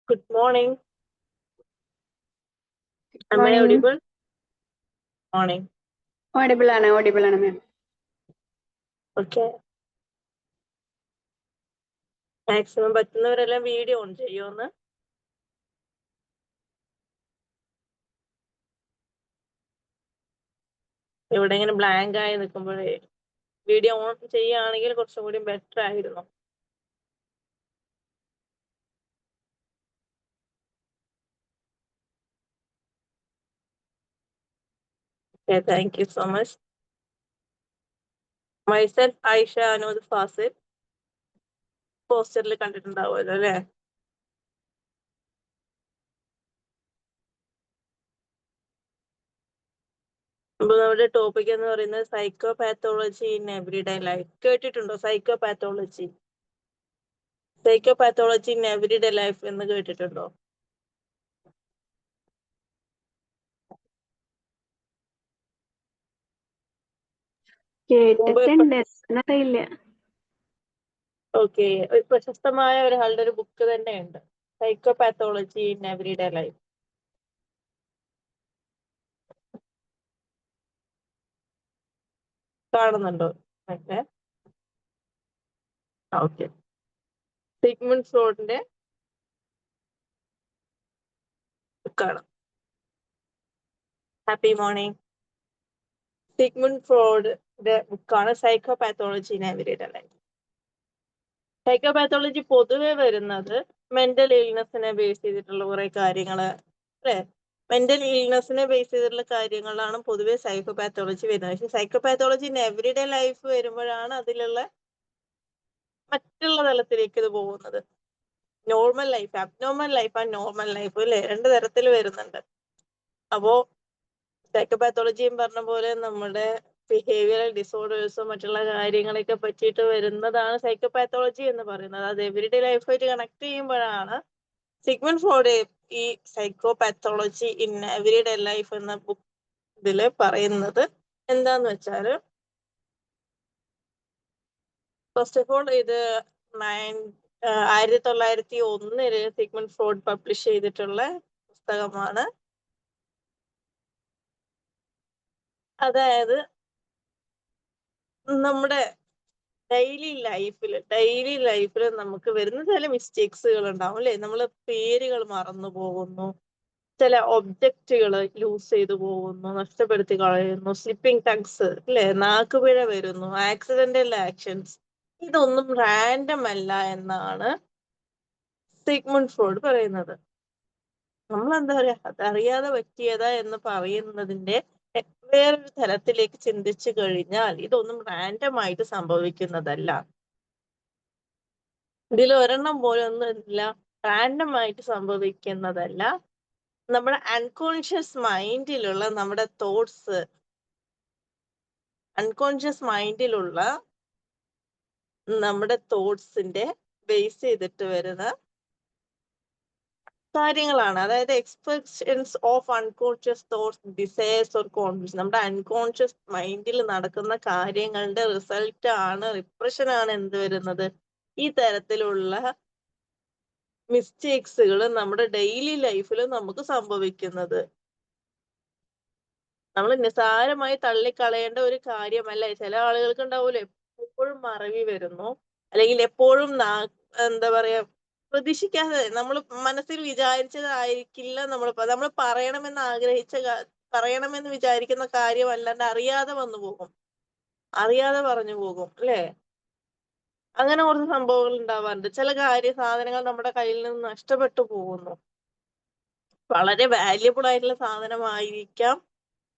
Good morning. Am I Morning. audible? Morning. Audible ആണ് ma'am. Okay. Maximum പറ്റുന്നവരെല്ലാം video on ചെയ്യുമെന്ന്. ഇവിടെ ഇങ്ങനെ ബ്ലാങ്ക് ആയി നിൽക്കുമ്പോഴേ വീഡിയോ ഓൺ ചെയ്യുകയാണെങ്കിൽ കുറച്ചും കൂടി ബെറ്റർ ആയിരുന്നു. Okay, thank you so much. Myself, Aisha Anod Fasil. പോസ്റ്ററിൽ കണ്ടിട്ടുണ്ടാവുമല്ലോ അല്ലേ? അപ്പൊ നമ്മുടെ ടോപ്പിക് എന്ന് പറയുന്നത് സൈക്കോപാത്തോളജി ഇൻ എവറിഡേ ലൈഫ്. കേട്ടിട്ടുണ്ടോ psychopathology? Psychopathology in everyday life എന്ന് കേട്ടിട്ടുണ്ടോ? കേട്ടിട്ടുണ്ട് എന്നറിയില്ല. ഓക്കെ, ഒരു പ്രശസ്തമായ ഒരാളുടെ ഒരു ബുക്ക് തന്നെയുണ്ട്, സൈക്കോപാത്തോളജി ഇൻ എവറിഡേ ലൈഫ്. കാണുന്നുണ്ടോ? ഓക്കെ. സിഗ്മണ്ട് ഫ്രോയിഡിന്റെ ബുക്കാണ്. Happy morning. സിഗ്മണ്ട് ഫ്രോയിഡിന്റെ ബുക്കാണ് psychopathology in everyday life. Psychopathology പൊതുവെ വരുന്നത് മെന്റൽ ഇൽനെസ്സിനെ ബേസ് ചെയ്തിട്ടുള്ള കുറെ കാര്യങ്ങള് അല്ലെ? മെന്റൽ ഇൽനെസ്സിനെ ബേസ് ചെയ്തിട്ടുള്ള കാര്യങ്ങളാണ് പൊതുവെ സൈക്കോപാത്തോളജി വരുന്നത്. പക്ഷെ സൈക്കോപാത്തോളജി ഇൻ എവറിഡേ ലൈഫ് വരുമ്പോഴാണ് അതിലുള്ള മറ്റുള്ള തലത്തിലേക്ക് ഇത് പോകുന്നത്. Normal life, abnormal life and normal life അല്ലെ, രണ്ട് തരത്തിൽ വരുന്നുണ്ട്. അപ്പോ സൈക്കോപാത്തോളജിയും പറഞ്ഞ പോലെ നമ്മുടെ ബിഹേവിയറൽ ഡിസോർഡേഴ്സും മറ്റുള്ള കാര്യങ്ങളൊക്കെ പറ്റിയിട്ട് വരുന്നതാണ് സൈക്കോപാത്തോളജി എന്ന് പറയുന്നത്. അത് എവറിഡേ ലൈഫായിട്ട് കണക്ട് ചെയ്യുമ്പോഴാണ് സിഗ്മണ്ട് ഫ്രോയിഡ് ഈ സൈക്കോപാത്തോളജി ഇൻ എവറിഡേ ലൈഫ് എന്ന ബുക്ക് ഇതില് പറയുന്നത് എന്താന്ന് വെച്ചാല്, ഫസ്റ്റ് ഓഫ് ഓൾ ഇത് 1901 സിഗ്മണ്ട് ഫ്രോയിഡ് പബ്ലിഷ് ചെയ്തിട്ടുള്ള പുസ്തകമാണ്. അതായത് നമ്മുടെ ഡെയിലി ലൈഫിൽ നമുക്ക് വരുന്ന ചില മിസ്റ്റേക്സുകൾ ഉണ്ടാവും അല്ലെ? നമ്മൾ പേരുകൾ മറന്നു പോകുന്നു, ചില ഒബ്ജക്റ്റുകൾ ലൂസ് ചെയ്തു പോകുന്നു, നഷ്ടപ്പെടുത്തി കളയുന്നു, സ്ലിപ്പിംഗ് ടങ്സ് അല്ലെ, നാക്കുപിഴ വരുന്നു, ആക്സിഡന്റൽ ആക്ഷൻസ്. ഇതൊന്നും റാൻഡം അല്ല എന്നാണ് സിഗ്മണ്ട് ഫ്രോയിഡ് പറയുന്നത്. നമ്മൾ എന്താ പറയാ, അതറിയാതെ പറ്റിയതാ എന്ന് പറയുന്നതിന്റെ വേറൊരു തലത്തിലേക്ക് ചിന്തിച്ചു കഴിഞ്ഞാൽ ഇതൊന്നും റാൻഡം ആയിട്ട് സംഭവിക്കുന്നതല്ല. ഇതിൽ ഒരെണ്ണം പോലും ഒന്നുമില്ല റാൻഡം ആയിട്ട് സംഭവിക്കുന്നതല്ല. നമ്മുടെ അൺകോൺഷ്യസ് മൈൻഡിലുള്ള നമ്മുടെ തോട്ട്സ്, അൺകോൺഷ്യസ് മൈൻഡിലുള്ള നമ്മുടെ തോട്ട്സിന്റെ ബേസ് ചെയ്തിട്ട് വരുന്ന കാര്യങ്ങളാണ്. അതായത് expressions of unconscious thoughts, desires or conscious. നമ്മുടെ അൺകോൺഷ്യസ് മൈൻഡിൽ നടക്കുന്ന കാര്യങ്ങളുടെ റിസൾട്ട് ആണ്, റിപ്രഷൻ ആണ് എന്ത് വരുന്നത്, ഈ തരത്തിലുള്ള മിസ്റ്റേക്സുകൾ നമ്മുടെ ഡെയിലി ലൈഫിൽ നമുക്ക് സംഭവിക്കുന്നത്. നമ്മൾ നിസ്സാരമായി തള്ളിക്കളയേണ്ട ഒരു കാര്യമല്ല. ചില ആളുകൾക്ക് ഉണ്ടാവൂലോ എപ്പോഴും മറവി വരുന്നു, അല്ലെങ്കിൽ എപ്പോഴും എന്താ പറയാ, പ്രതീക്ഷിക്കാതെ നമ്മൾ മനസ്സിൽ വിചാരിച്ചതായിരിക്കില്ല നമ്മൾ പറയണമെന്ന് പറയണമെന്ന് വിചാരിക്കുന്ന കാര്യം അല്ലാണ്ട് അറിയാതെ വന്നു പോകും, അറിയാതെ പറഞ്ഞു പോകും അല്ലേ? അങ്ങനെ കുറച്ച് സംഭവങ്ങൾ ഉണ്ടാവാറുണ്ട്. ചില സാധനങ്ങൾ നമ്മുടെ കയ്യിൽ നിന്ന് നഷ്ടപ്പെട്ടു പോകുന്നു. വളരെ വാല്യബിൾ ആയിട്ടുള്ള സാധനമായിരിക്കാം,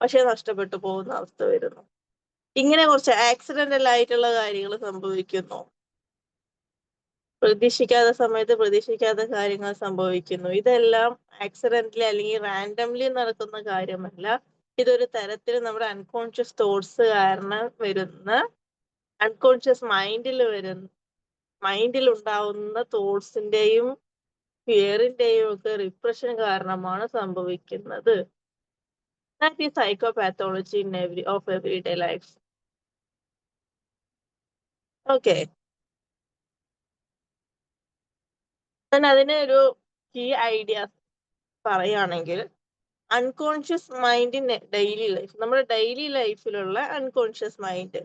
പക്ഷെ നഷ്ടപ്പെട്ടു പോകുന്ന അവസ്ഥ വരുന്നു. ഇങ്ങനെ കുറച്ച് ആക്സിഡന്റൽ ആയിട്ടുള്ള കാര്യങ്ങൾ സംഭവിക്കുന്നു. പ്രതീക്ഷിക്കാത്ത സമയത്ത് പ്രതീക്ഷിക്കാത്ത കാര്യങ്ങൾ സംഭവിക്കുന്നു. ഇതെല്ലാം ആക്സിഡന്റലി അല്ലെങ്കിൽ റാൻഡംലി നടക്കുന്ന കാര്യമല്ല. ഇതൊരു തരത്തിൽ നമ്മുടെ അൺകോൺഷ്യസ് തോട്ട്സ് കാരണം വരുന്ന, അൺകോൺഷ്യസ് മൈൻഡിൽ ഉണ്ടാവുന്ന തോട്ട്സിന്റെയും ഫിയറിന്റെയും ഒക്കെ റിപ്രഷൻ കാരണമാണ് സംഭവിക്കുന്നത്. That is psychopathology in of everyday life. Okay. ഞാൻ അതിന് ഒരു കീ ഐഡിയാസ് പറയുകയാണെങ്കിൽ unconscious mind in daily life, നമ്മുടെ ഡെയിലി ലൈഫിലുള്ള unconscious mind.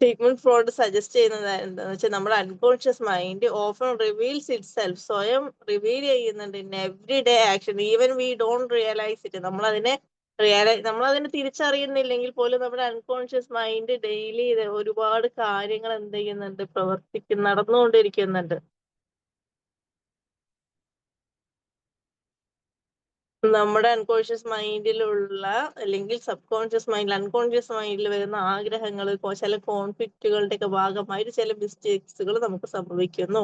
Sigmund Freud suggest ചെയ്യുന്നത് എന്താണെന്ന് വെച്ചാൽ നമ്മുടെ unconscious mind often reveals itself, സ്വയം റിവീൽ ചെയ്യുന്നുണ്ട് in every day action even we don't realise it. നമ്മളതിനെ തിരിച്ചറിയുന്നില്ലെങ്കിൽ പോലും നമ്മുടെ അൺകോൺഷ്യസ് മൈൻഡ് ഡെയിലി ഒരുപാട് കാര്യങ്ങൾ എന്ത് ചെയ്യുന്നുണ്ട്, നടന്നുകൊണ്ടിരിക്കുന്നുണ്ട്. നമ്മുടെ അൺകോൺഷ്യസ് മൈൻഡിലുള്ള അല്ലെങ്കിൽ സബ് കോൺഷ്യസ് മൈൻഡിൽ അൺകോൺഷ്യസ് മൈൻഡിൽ വരുന്ന ആഗ്രഹങ്ങൾ, ചില കോൺഫ്ലിക്റ്റുകളുടെ ഒക്കെ ഭാഗമായിട്ട് ചില മിസ്റ്റേക്സുകൾ നമുക്ക് സംഭവിക്കുന്നു.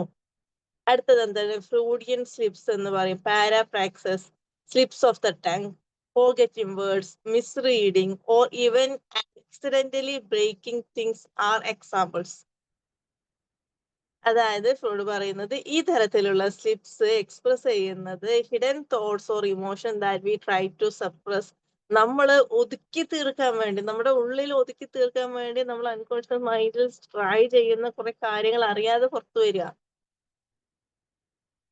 അടുത്തത് എന്താണ്, ഫ്രൂഡിയൻ സ്ലിപ്സ് എന്ന് പറയും, parapraxes, slips of the tongue, forgetting words, misreading or even accidentally breaking things are examples. അതായത് ഫ്രോയിഡ് പറയുന്നത് ഈ തരത്തിലുള്ള സ്ലിപ്സ് എക്സ്പ്രസ് ചെയ്യുന്നത് hidden thoughts or emotion that we try to suppress. നമ്മൾ ഒതുക്കി തീർക്കാൻ വേണ്ടി, നമ്മുടെ ഉള്ളിൽ ഒതുക്കി തീർക്കാൻ വേണ്ടി നമ്മൾ അൺകോൺഷ്യസ് മൈൻഡിൽ ട്രൈ ചെയ്യുന്ന കുറെ കാര്യങ്ങൾ അറിയാതെ പുറത്തു വരിക.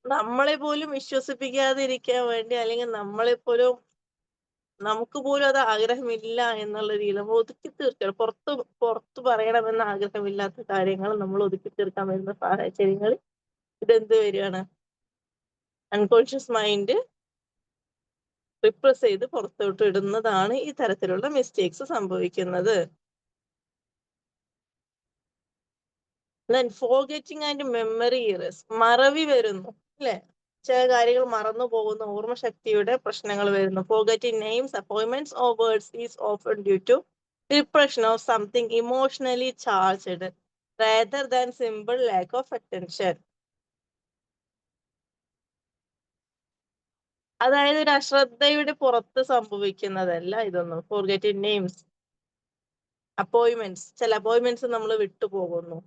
നമ്മളെ പോലും വിശ്വസിപ്പിക്കാതിരിക്കാൻ വേണ്ടി, അല്ലെങ്കിൽ നമുക്ക് പോലും അത് ആഗ്രഹമില്ല എന്നുള്ള രീതിയിൽ നമ്മൾ ഒതുക്കി തീർക്കണം. പുറത്ത് പറയണമെന്ന് ആഗ്രഹമില്ലാത്ത കാര്യങ്ങൾ നമ്മൾ ഒതുക്കി തീർക്കാൻ വരുന്ന സാഹചര്യങ്ങളിൽ ഇതെന്ത് വരികയാണ്, അൺകോൺഷ്യസ് മൈൻഡ് റിപ്രസ് ചെയ്ത് പുറത്തോട്ട് ഇടുന്നതാണ് ഈ തരത്തിലുള്ള മിസ്റ്റേക്സ് സംഭവിക്കുന്നത്. ഫോർഗെറ്റിംഗ് ആൻഡ് മെമ്മറി ഇറേഴ്സ്, മറവി വരുന്നു അല്ലെ, ചില കാര്യങ്ങൾ മറന്നു പോകുന്ന ഓർമ്മശക്തിയുടെ പ്രശ്നങ്ങൾ വരുന്നു. Forgetting names, appointments or words is often due to repression of something emotionally charged rather than simple lack of attention. അതായത് ഒരു അശ്രദ്ധയുടെ പുറത്ത് സംഭവിക്കുന്നതല്ല ഇതൊന്നും. ഫോർഗെറ്റിംഗ് നെയിംസ്, അപ്പോയിന്റ്മെന്റ്സ്, ചില അപ്പോയിന്റ്മെന്റ്സ് നമ്മൾ വിട്ടുപോകുന്നു.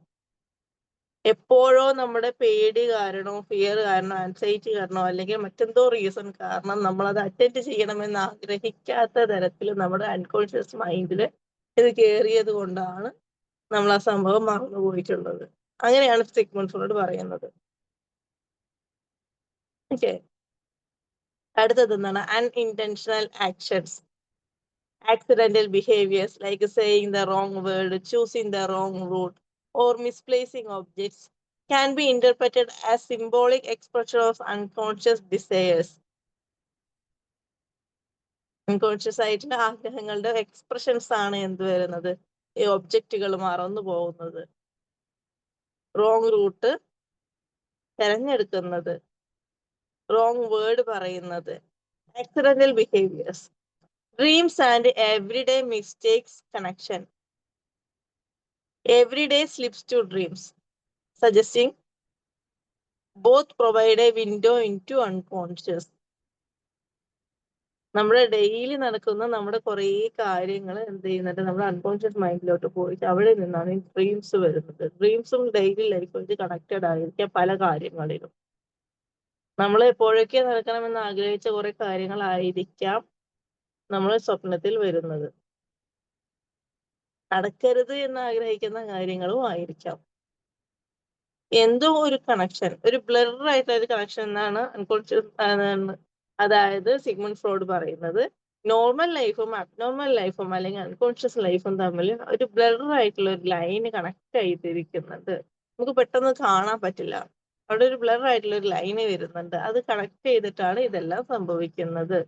എപ്പോഴോ നമ്മുടെ പേടി കാരണോ, ഫിയർ കാരണോ, ആൻസൈറ്റി കാരണോ, അല്ലെങ്കിൽ മറ്റെന്തോ റീസൺ കാരണം നമ്മൾ അത് അറ്റൻഡ് ചെയ്യണമെന്ന് ആഗ്രഹിക്കാത്ത തരത്തിൽ നമ്മുടെ അൺകോൺഷ്യസ് മൈൻഡിൽ ഇത് കയറിയത് കൊണ്ടാണ് നമ്മൾ ആ സംഭവം മറന്നുപോയിട്ടുള്ളത്. അങ്ങനെയാണ് സിഗ്മണ്ട് ഫ്രോയിഡ് പറയുന്നത്. ഓക്കെ, അടുത്തത് എന്താണ്, അൺഇന്റൻഷണൽ actions, accidental behaviors like saying the wrong word, choosing the wrong route, or misplacing objects can be interpreted as symbolic expression of unconscious desires. Unconscious ആയിട്ടുള്ള ആഗ്രഹങ്ങളുടെ എക്സ്പ്രഷൻസ് ആണ് എന്ത് വരുന്നത്, ഈ ഒബ്ജക്റ്റുകൾ മറന്നു പോകുന്നത്, റോങ് റൂട്ട് തെരഞ്ഞെടുക്കുന്നത്, റോങ് വേർഡ് പറയുന്നത്, accidental behaviors, dreams and everyday mistakes connection. Everyday slips to dreams, suggesting both provide a window into unconscious. നമ്മുടെ ഡെയിലി നടക്കുന്ന നമ്മുടെ കുറേ കാര്യങ്ങൾ എന്ത് ചെയ്യുന്നുണ്ട്, നമ്മുടെ അൺകോൺഷ്യസ് മൈൻഡിലോട്ട് പോയിട്ട് അവിടെ നിന്നാണ് ഈ ഡ്രീംസ് വരുന്നത്. ഡ്രീംസും ഡെയിലി ലൈഫുമായിട്ട് കണക്റ്റഡ് ആയിരിക്കാം പല കാര്യങ്ങളിലും. നമ്മൾ എപ്പോഴൊക്കെ നടക്കണമെന്ന് ആഗ്രഹിച്ച കുറെ കാര്യങ്ങളായിരിക്കാം നമ്മൾ സ്വപ്നത്തിൽ വരുന്നത്. നടക്കരുത് എന്ന് ആഗ്രഹിക്കുന്ന കാര്യങ്ങളും ആയിരിക്കാം. എന്തോ ഒരു കണക്ഷൻ, ഒരു ബ്ലർ ആയിട്ടുള്ള ഒരു കണക്ഷൻ എന്നാണ് അൺകോൺഷ്യസ്, അതായത് സിഗ്മണ്ട് ഫ്രോയിഡ് പറയുന്നത് നോർമൽ ലൈഫും അബ്നോർമൽ ലൈഫും അല്ലെങ്കിൽ അൺകോൺഷ്യസ് ലൈഫും തമ്മിൽ ഒരു ബ്ലർ ആയിട്ടുള്ള ഒരു ലൈന് കണക്ട് ചെയ്തിരിക്കുന്നുണ്ട്. നമുക്ക് പെട്ടെന്ന് കാണാൻ പറ്റില്ല, അവിടെ ഒരു ബ്ലർ ആയിട്ടുള്ള ഒരു ലൈന് വരുന്നുണ്ട്. അത് കണക്ട് ചെയ്തിട്ടാണ് ഇതെല്ലാം സംഭവിക്കുന്നത്.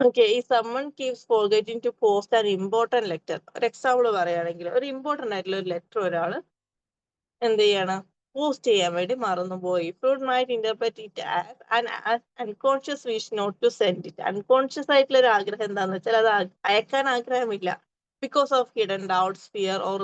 ഓക്കെ, ഈ someone keeps forgetting to post an important letter. ഒരു എക്സാമ്പിൾ പറയുകയാണെങ്കിൽ, ഒരു ഇമ്പോർട്ടന്റ് ആയിട്ടുള്ള ഒരു ലെറ്റർ ഒരാൾ എന്ത് ചെയ്യണം, പോസ്റ്റ് ചെയ്യാൻ വേണ്ടി മറന്നുപോയി. Freud might interpret it as an unconscious wish not to send it. Unconscious ആയിട്ടുള്ള ഒരു ആഗ്രഹം എന്താണെന്ന് വെച്ചാൽ അത് അയക്കാൻ ആഗ്രഹമില്ല, because of hidden doubts, fear or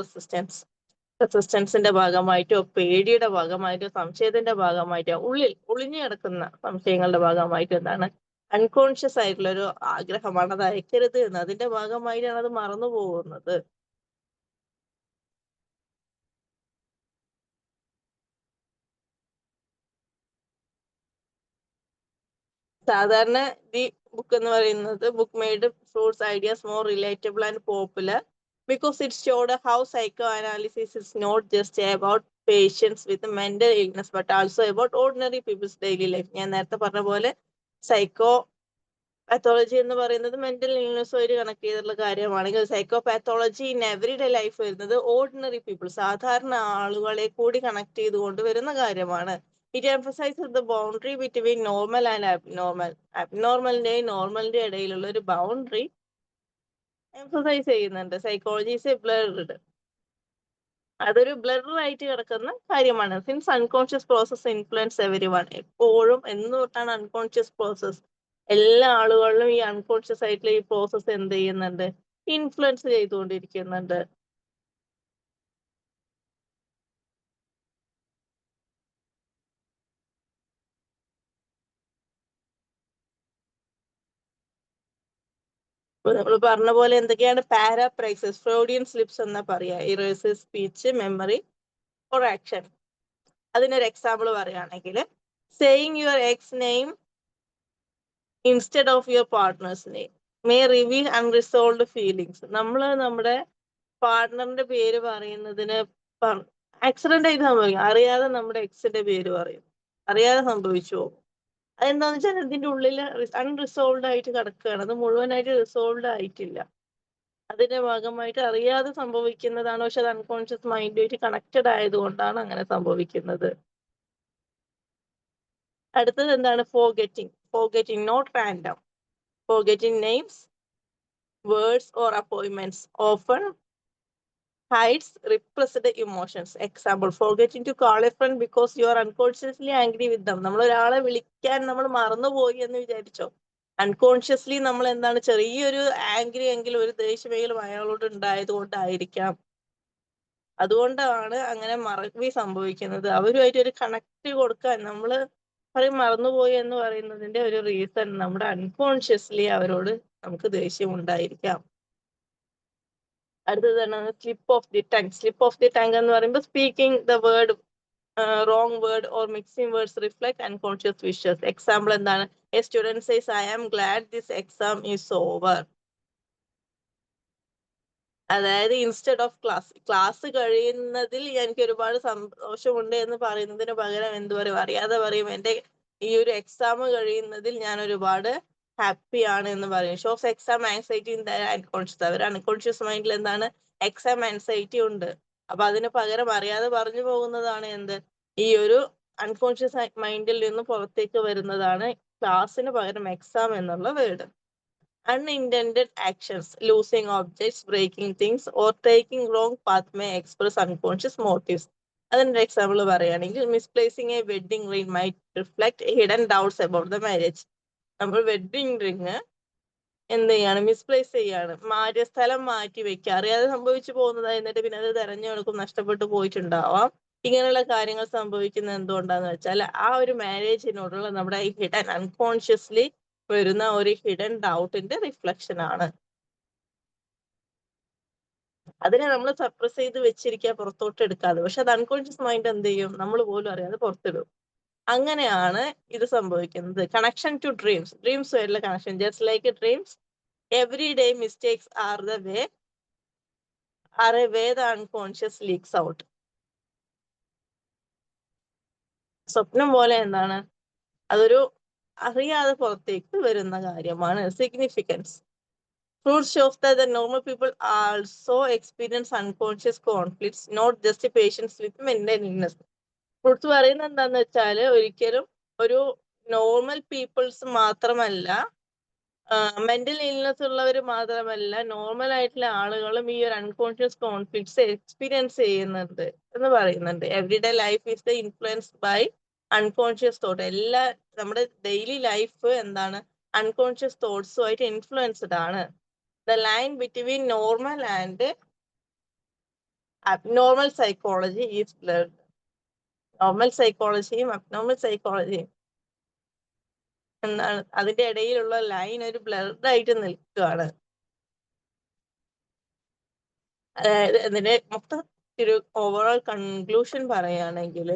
റെസിസ്റ്റൻസിന്റെ ഭാഗമായിട്ടോ, പേടിയുടെ ഭാഗമായിട്ടോ, സംശയത്തിന്റെ ഭാഗമായിട്ടോ, ഉള്ളിൽ ഒളിഞ്ഞു കിടക്കുന്ന സംശയങ്ങളുടെ ഭാഗമായിട്ടോ എന്താണ്, അൺകോൺഷ്യസ് ആയിട്ടുള്ള ഒരു ആഗ്രഹമാണ്, അത് അയക്കരുത് എന്ന്. അതിന്റെ ഭാഗമായിട്ടാണ് അത് മറന്നു പോകുന്നത്. സാധാരണ ദി ബുക്ക് എന്ന് പറയുന്നത് book made fruits ideas more relatable and popular because it showed how psychoanalysis is not just about patients with mental illness but also about ordinary people's daily life. ഞാൻ നേരത്തെ പറഞ്ഞ പോലെ സൈക്കോ പാത്തോളജി എന്ന് പറയുന്നത് mental ഇൽനെസ്സുമായിട്ട് connect ചെയ്തിട്ടുള്ള കാര്യമാണെങ്കിൽ psychopathology in everyday life വരുന്നത് ordinary people സാധാരണ ആളുകളെ കൂടി കണക്ട് ചെയ്തുകൊണ്ട് വരുന്ന കാര്യമാണ്. It emphasises the boundary between normal and abnormal. അബ്നോർമലിന്റെയും നോർമലിന്റെയും ഇടയിലുള്ള ഒരു ബൗണ്ടറി എംഫസൈസ് ചെയ്യുന്നുണ്ട്. സൈക്കോളജി ഈസ് എ ബ്ലർഡ്, അതൊരു ബ്ലറായിട്ട് കിടക്കുന്ന കാര്യമാണ്. Since unconscious process influence everyone. എപ്പോഴും എന്ന് തൊട്ടാണ് അൺകോൺഷ്യസ് പ്രോസസ്, എല്ലാ ആളുകളിലും ഈ അൺകോൺഷ്യസ് ആയിട്ടുള്ള ഈ പ്രോസസ് എന്ത് ചെയ്യുന്നുണ്ട്, ഇൻഫ്ലുവൻസ് ചെയ്തുകൊണ്ടിരിക്കുന്നുണ്ട്. നമ്മൾ പറഞ്ഞ പോലെ എന്തൊക്കെയാണ് പാരാപ്രൈസസ്, ഫ്രോഡിയൻ സ്ലിപ്സ് എന്നാ പറയാ, errors speech, memory or action. അതിനൊരു എക്സാമ്പിൾ പറയുകയാണെങ്കിൽ saying your ex name instead of your partner's name may reveal unresolved feelings. നമ്മൾ നമ്മുടെ പാർട്ട്ണറിന്റെ പേര് പറയുന്നതിന് ആക്സിഡന്റ് ആയിട്ട് സംഭവിക്കും, അറിയാതെ നമ്മുടെ എക്സിന്റെ പേര് പറയും, അറിയാതെ സംഭവിച്ചു പോകും. അതെന്താന്ന് വെച്ചാൽ ഇതിന്റെ ഉള്ളിൽ അൺറിസോൾവ്ഡ് ആയിട്ട് കിടക്കുകയാണ്, അത് മുഴുവനായിട്ട് റിസോൾവ്ഡ് ആയിട്ടില്ല. അതിന്റെ ഭാഗമായിട്ട് അറിയാതെ സംഭവിക്കുന്നതാണ്, പക്ഷെ അത് അൺകോൺഷ്യസ് മൈൻഡുമായിട്ട് കണക്റ്റഡ് ആയതുകൊണ്ടാണ് അങ്ങനെ സംഭവിക്കുന്നത്. അടുത്തത് എന്താണ്, forgetting not random. Forgetting names, words or appointments often hides repressed emotions. Example, forgetting to call a friend because you are unconsciously angry with them. നമ്മൾ ഒരാളെ വിളിക്കാൻ നമ്മൾ മറന്നുപോയി എന്ന് വിചാരിച്ചോ, അൺകോൺഷ്യസ്ലി നമ്മൾ എന്താണ് ചെറിയൊരു ആംഗ്രി എങ്കിലും ഒരു ദേഷ്യമെങ്കിലും അയാളോട് ഉണ്ടായത് കൊണ്ടായിരിക്കാം, അതുകൊണ്ടാണ് അങ്ങനെ മറവി സംഭവിക്കുന്നത്. അവരുമായിട്ട് ഒരു കണക്ട് കൊടുക്കാൻ നമ്മൾ പറയും മറന്നുപോയി എന്ന് പറയുന്നതിന്റെ ഒരു റീസൺ നമ്മുടെ അൺകോൺഷ്യസ്ലി അവരോട് നമുക്ക് ദേഷ്യം ഉണ്ടായിരിക്കാം. അടുത്തതാണ് slip of the tongue. Slip of the tongue എന്ന് പറയുമ്പോൾ speaking the word wrong word or mixing words reflect unconscious wishes. Example എന്താണ്, a student says I am glad this exam is over. അതായത് instead of class കഴിയുന്നതിൽ എനിക്ക് ഒരുപാട് സന്തോഷമുണ്ട് എന്ന് പറയുന്നതിന് പകരം എന്ത് പറയും, അറിയാതെ പറയും എന്റെ ഈ ഒരു എക്സാം കഴിയുന്നതിൽ ഞാൻ ഒരുപാട് ഹാപ്പി ആണ് എന്ന് പറയും. Shows exam anxiety in the unconscious. അവർ അൺകോൺഷ്യസ് മൈൻഡിൽ എന്താണ്, എക്സാം ആൻസൈറ്റി ഉണ്ട്. അപ്പൊ അതിന് പകരം അറിയാതെ പറഞ്ഞു പോകുന്നതാണ് എന്ത്, ഈ ഒരു അൺകോൺഷ്യസ് മൈൻഡിൽ നിന്ന് പുറത്തേക്ക് വരുന്നതാണ് ക്ലാസ്സിന് പകരം എക്സാം എന്നുള്ള word. Unintended actions, losing objects, breaking things, or taking wrong path may express unconscious motives. അതിന്റെ എക്സാമ്പിൾ പറയുകയാണെങ്കിൽ misplacing a wedding ring might reflect hidden doubts about the marriage. നമ്മൾ വെഡിങ് റിംഗ് എന്ത് ചെയ്യാണ്, മിസ്പ്ലേസ് ചെയ്യാണ്, സ്ഥലം മാറ്റി വെക്കുക, അറിയാതെ സംഭവിച്ചു പോകുന്നതായി, എന്നിട്ട് പിന്നെ അത് തെരഞ്ഞെടുക്കും, നഷ്ടപ്പെട്ടു പോയിട്ടുണ്ടാവാം. ഇങ്ങനെയുള്ള കാര്യങ്ങൾ സംഭവിക്കുന്നത് എന്തുകൊണ്ടാന്ന് വെച്ചാൽ ആ ഒരു മാരേജിനോടുള്ള നമ്മുടെ ഈ ഹിഡൻ അൺകോൺഷ്യസ്ലി വരുന്ന ഒരു ഹിഡൻ ഡൗട്ടിന്റെ റിഫ്ലക്ഷൻ ആണ്. അതിനെ നമ്മൾ സപ്രസ് ചെയ്ത് വെച്ചിരിക്കുക, പുറത്തോട്ട് എടുക്കാതെ. പക്ഷെ അത് അൺകോൺഷ്യസ് മൈൻഡ് എന്ത് ചെയ്യും, നമ്മൾ പോലും അറിയാതെ പുറത്തിടും. അങ്ങനെയാണ് ഇത് സംഭവിക്കുന്നത്. കണക്ഷൻ ടു ഡ്രീംസ്, ഡ്രീംസ് ആയിട്ടുള്ള connection. Just like dreams, every day mistakes R a way the unconscious leaks out. സ്വപ്നം പോലെ എന്താണ്, അതൊരു അറിയാതെ പുറത്തേക്ക് വരുന്ന കാര്യമാണ്. Significance. Fruit shows that the normal people also experience unconscious conflicts, not just patients with mental illness. Fruits പറയുന്നത് എന്താന്ന് വെച്ചാൽ ഒരിക്കലും ഒരു നോർമൽ പീപ്പിൾസ് മാത്രമല്ല, മെന്റൽ ഇൽനെസ് ഉള്ളവർ മാത്രമല്ല, നോർമൽ ആയിട്ടുള്ള ആളുകളും ഈ ഒരു അൺകോൺഷ്യസ് കോൺഫ്ലിക്ട്സ് എക്സ്പീരിയൻസ് ചെയ്യുന്നുണ്ട് എന്ന് പറയുന്നുണ്ട്. Everyday life is the influenced by unconscious thought. എല്ലാ നമ്മുടെ ഡെയിലി ലൈഫ് എന്താണ്, അൺകോൺഷ്യസ് തോട്ട്സുമായിട്ട് ഇൻഫ്ലുവൻസ്ഡ് ആണ്. The line between normal and abnormal psychology is blurred. Normal സൈക്കോളജിയും അബ്നോർമൽ സൈക്കോളജിയും എന്താണ്, അതിന്റെ ഇടയിലുള്ള ലൈൻ ഒരു ബ്ലർഡ് ആയിട്ട് നിൽക്കുകയാണ്. അതായത് ഇതിന്റെ മൊത്തം ഒരു ഓവറോൾ കൺക്ലൂഷൻ പറയുകയാണെങ്കിൽ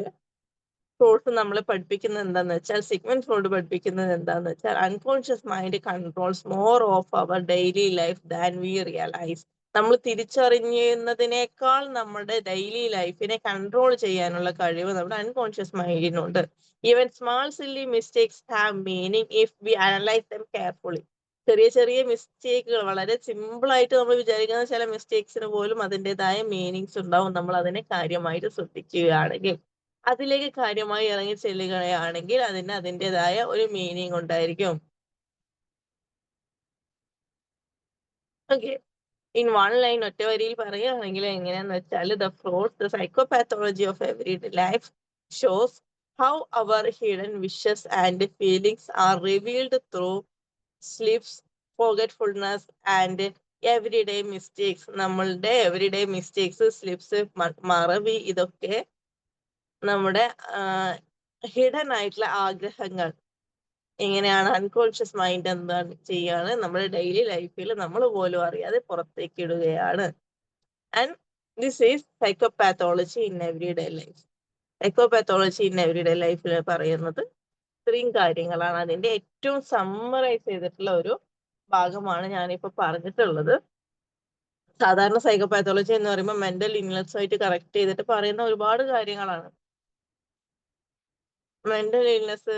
ഫ്രോഡ് നമ്മളെ പഠിപ്പിക്കുന്നത് എന്താന്ന് വെച്ചാൽ, സിഗ്മണ്ട് ഫ്രോഡ് പഠിപ്പിക്കുന്നത് എന്താന്ന് വെച്ചാൽ, unconscious mind controls more of our daily life than we realise. നമ്മൾ തിരിച്ചറിയുന്നതിനേക്കാൾ നമ്മുടെ ഡെയിലി ലൈഫിനെ കൺട്രോൾ ചെയ്യാനുള്ള കഴിവ് നമ്മുടെ അൺകോൺഷ്യസ് മൈൻഡിനുണ്ട്. Even small silly mistakes have meaning if we analyse them carefully. ചെറിയ ചെറിയ മിസ്റ്റേക്കുകൾ, വളരെ സിമ്പിൾ ആയിട്ട് നമ്മൾ വിചാരിക്കുന്ന ചില മിസ്റ്റേക്സിന് പോലും അതിൻ്റെതായ മീനിങ്സ് ഉണ്ടാവും. നമ്മൾ അതിനെ കാര്യമായിട്ട് ശ്രദ്ധിക്കുകയാണെങ്കിൽ, അതിലേക്ക് കാര്യമായി ഇറങ്ങി ചെല്ലുകയാണെങ്കിൽ അതിന് അതിൻ്റെതായ ഒരു മീനിങ് ഉണ്ടായിരിക്കും. ഓക്കെ, ഇൻ വൺ ലൈൻ ഒറ്റ വരിയിൽ പറയുകയാണെങ്കിൽ എങ്ങനെയാന്ന് വെച്ചാൽ, the psychopathology of everyday life shows how our hidden wishes and feelings are revealed through slips, forgetfulness and everyday mistakes. നമ്മളുടെ എവറിഡേ മിസ്റ്റേക്സ്, സ്ലിപ്സ്, മറവി, ഇതൊക്കെ നമ്മുടെ ഹിഡൻ ആയിട്ടുള്ള ആഗ്രഹങ്ങൾ എങ്ങനെയാണ് അൺകോൺഷ്യസ് മൈൻഡ് എന്താണ് ചെയ്യാണ്, നമ്മുടെ ഡെയിലി ലൈഫിൽ നമ്മൾ പോലും അറിയാതെ പുറത്തേക്ക് ഇടുകയാണ്. And this is psychopathology in everyday life. Psychopathology in everyday ലൈഫിൽ പറയുന്നത് ഇത്രയും കാര്യങ്ങളാണ്. അതിന്റെ ഏറ്റവും സമ്മറൈസ് ചെയ്തിട്ടുള്ള ഒരു ഭാഗമാണ് ഞാനിപ്പോ പറഞ്ഞിട്ടുള്ളത്. സാധാരണ സൈക്കോപാത്തോളജി എന്ന് പറയുമ്പോൾ മെന്റൽ ഇൽനെസ് ആയിട്ട് കറക്റ്റ് ചെയ്തിട്ട് പറയുന്ന ഒരുപാട് കാര്യങ്ങളാണ്. മെന്റൽ ഇൽനെസ്,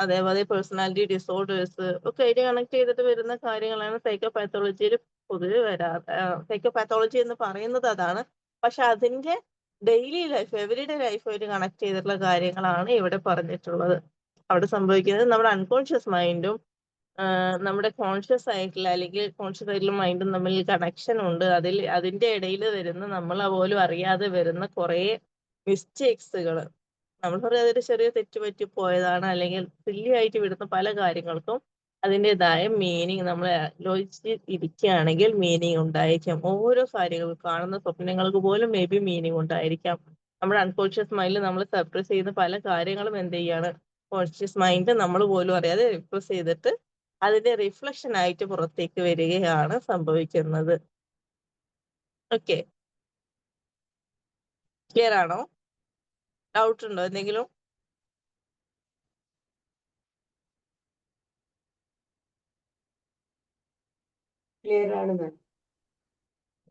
അതേപോലെ പേഴ്സണാലിറ്റി ഡിസോർഡേഴ്സ് ഒക്കെ ആയിട്ട് കണക്ട് ചെയ്തിട്ട് വരുന്ന കാര്യങ്ങളാണ് സൈക്കോപാത്തോളജിയിൽ പൊതുവെ വരാറ്. സൈക്കോപാത്തോളജി എന്ന് പറയുന്നത് അതാണ്. പക്ഷെ അതിന്റെ ഡെയിലി ലൈഫ്, എവറിഡേ ലൈഫായിട്ട് കണക്ട് ചെയ്തിട്ടുള്ള കാര്യങ്ങളാണ് ഇവിടെ പറഞ്ഞിട്ടുള്ളത്. അവിടെ സംഭവിക്കുന്നത് നമ്മുടെ അൺകോൺഷ്യസ് മൈൻഡും നമ്മുടെ കോൺഷ്യസ് ആയിട്ടുള്ള, അല്ലെങ്കിൽ കോൺഷ്യസ് ആയിട്ടുള്ള മൈൻഡും തമ്മിൽ കണക്ഷൻ ഉണ്ട്. അതിന്റെ ഇടയിൽ വരുന്ന, നമ്മൾ പോലും അറിയാതെ വരുന്ന കുറെ മിസ്റ്റേക്സുകൾ, നമ്മൾ പറയാതെ ഒരു ചെറിയ തെറ്റ് പറ്റി പോയതാണ്, അല്ലെങ്കിൽ സില്ലി ആയിട്ട് വിടുന്ന പല കാര്യങ്ങൾക്കും അതിൻ്റെതായ മീനിങ് നമ്മൾ ആലോചിച്ച് ഇരിക്കുകയാണെങ്കിൽ മീനിങ് ഉണ്ടായിരിക്കാം. ഓരോ കാര്യങ്ങളും, കാണുന്ന സ്വപ്നങ്ങൾക്ക് പോലും മേ ബി മീനിങ് ഉണ്ടായിരിക്കാം. നമ്മുടെ അൺകോൺഷ്യസ് മൈൻഡിൽ നമ്മൾ സപ്രസ് ചെയ്യുന്ന പല കാര്യങ്ങളും എന്ത് ചെയ്യാണ്, കോൺഷ്യസ് മൈൻഡ് നമ്മൾ പോലും അറിയാതെ റിപ്രസ് ചെയ്തിട്ട് അതിന്റെ റിഫ്ലക്ഷൻ ആയിട്ട് പുറത്തേക്ക് വരികയാണ് സംഭവിക്കുന്നത്. ഓക്കെ, ക്ലിയർ ആണോ? ഡൗട്ട് ഉണ്ടോ എന്തെങ്കിലും? ക്ലിയർ ആണ് മാം.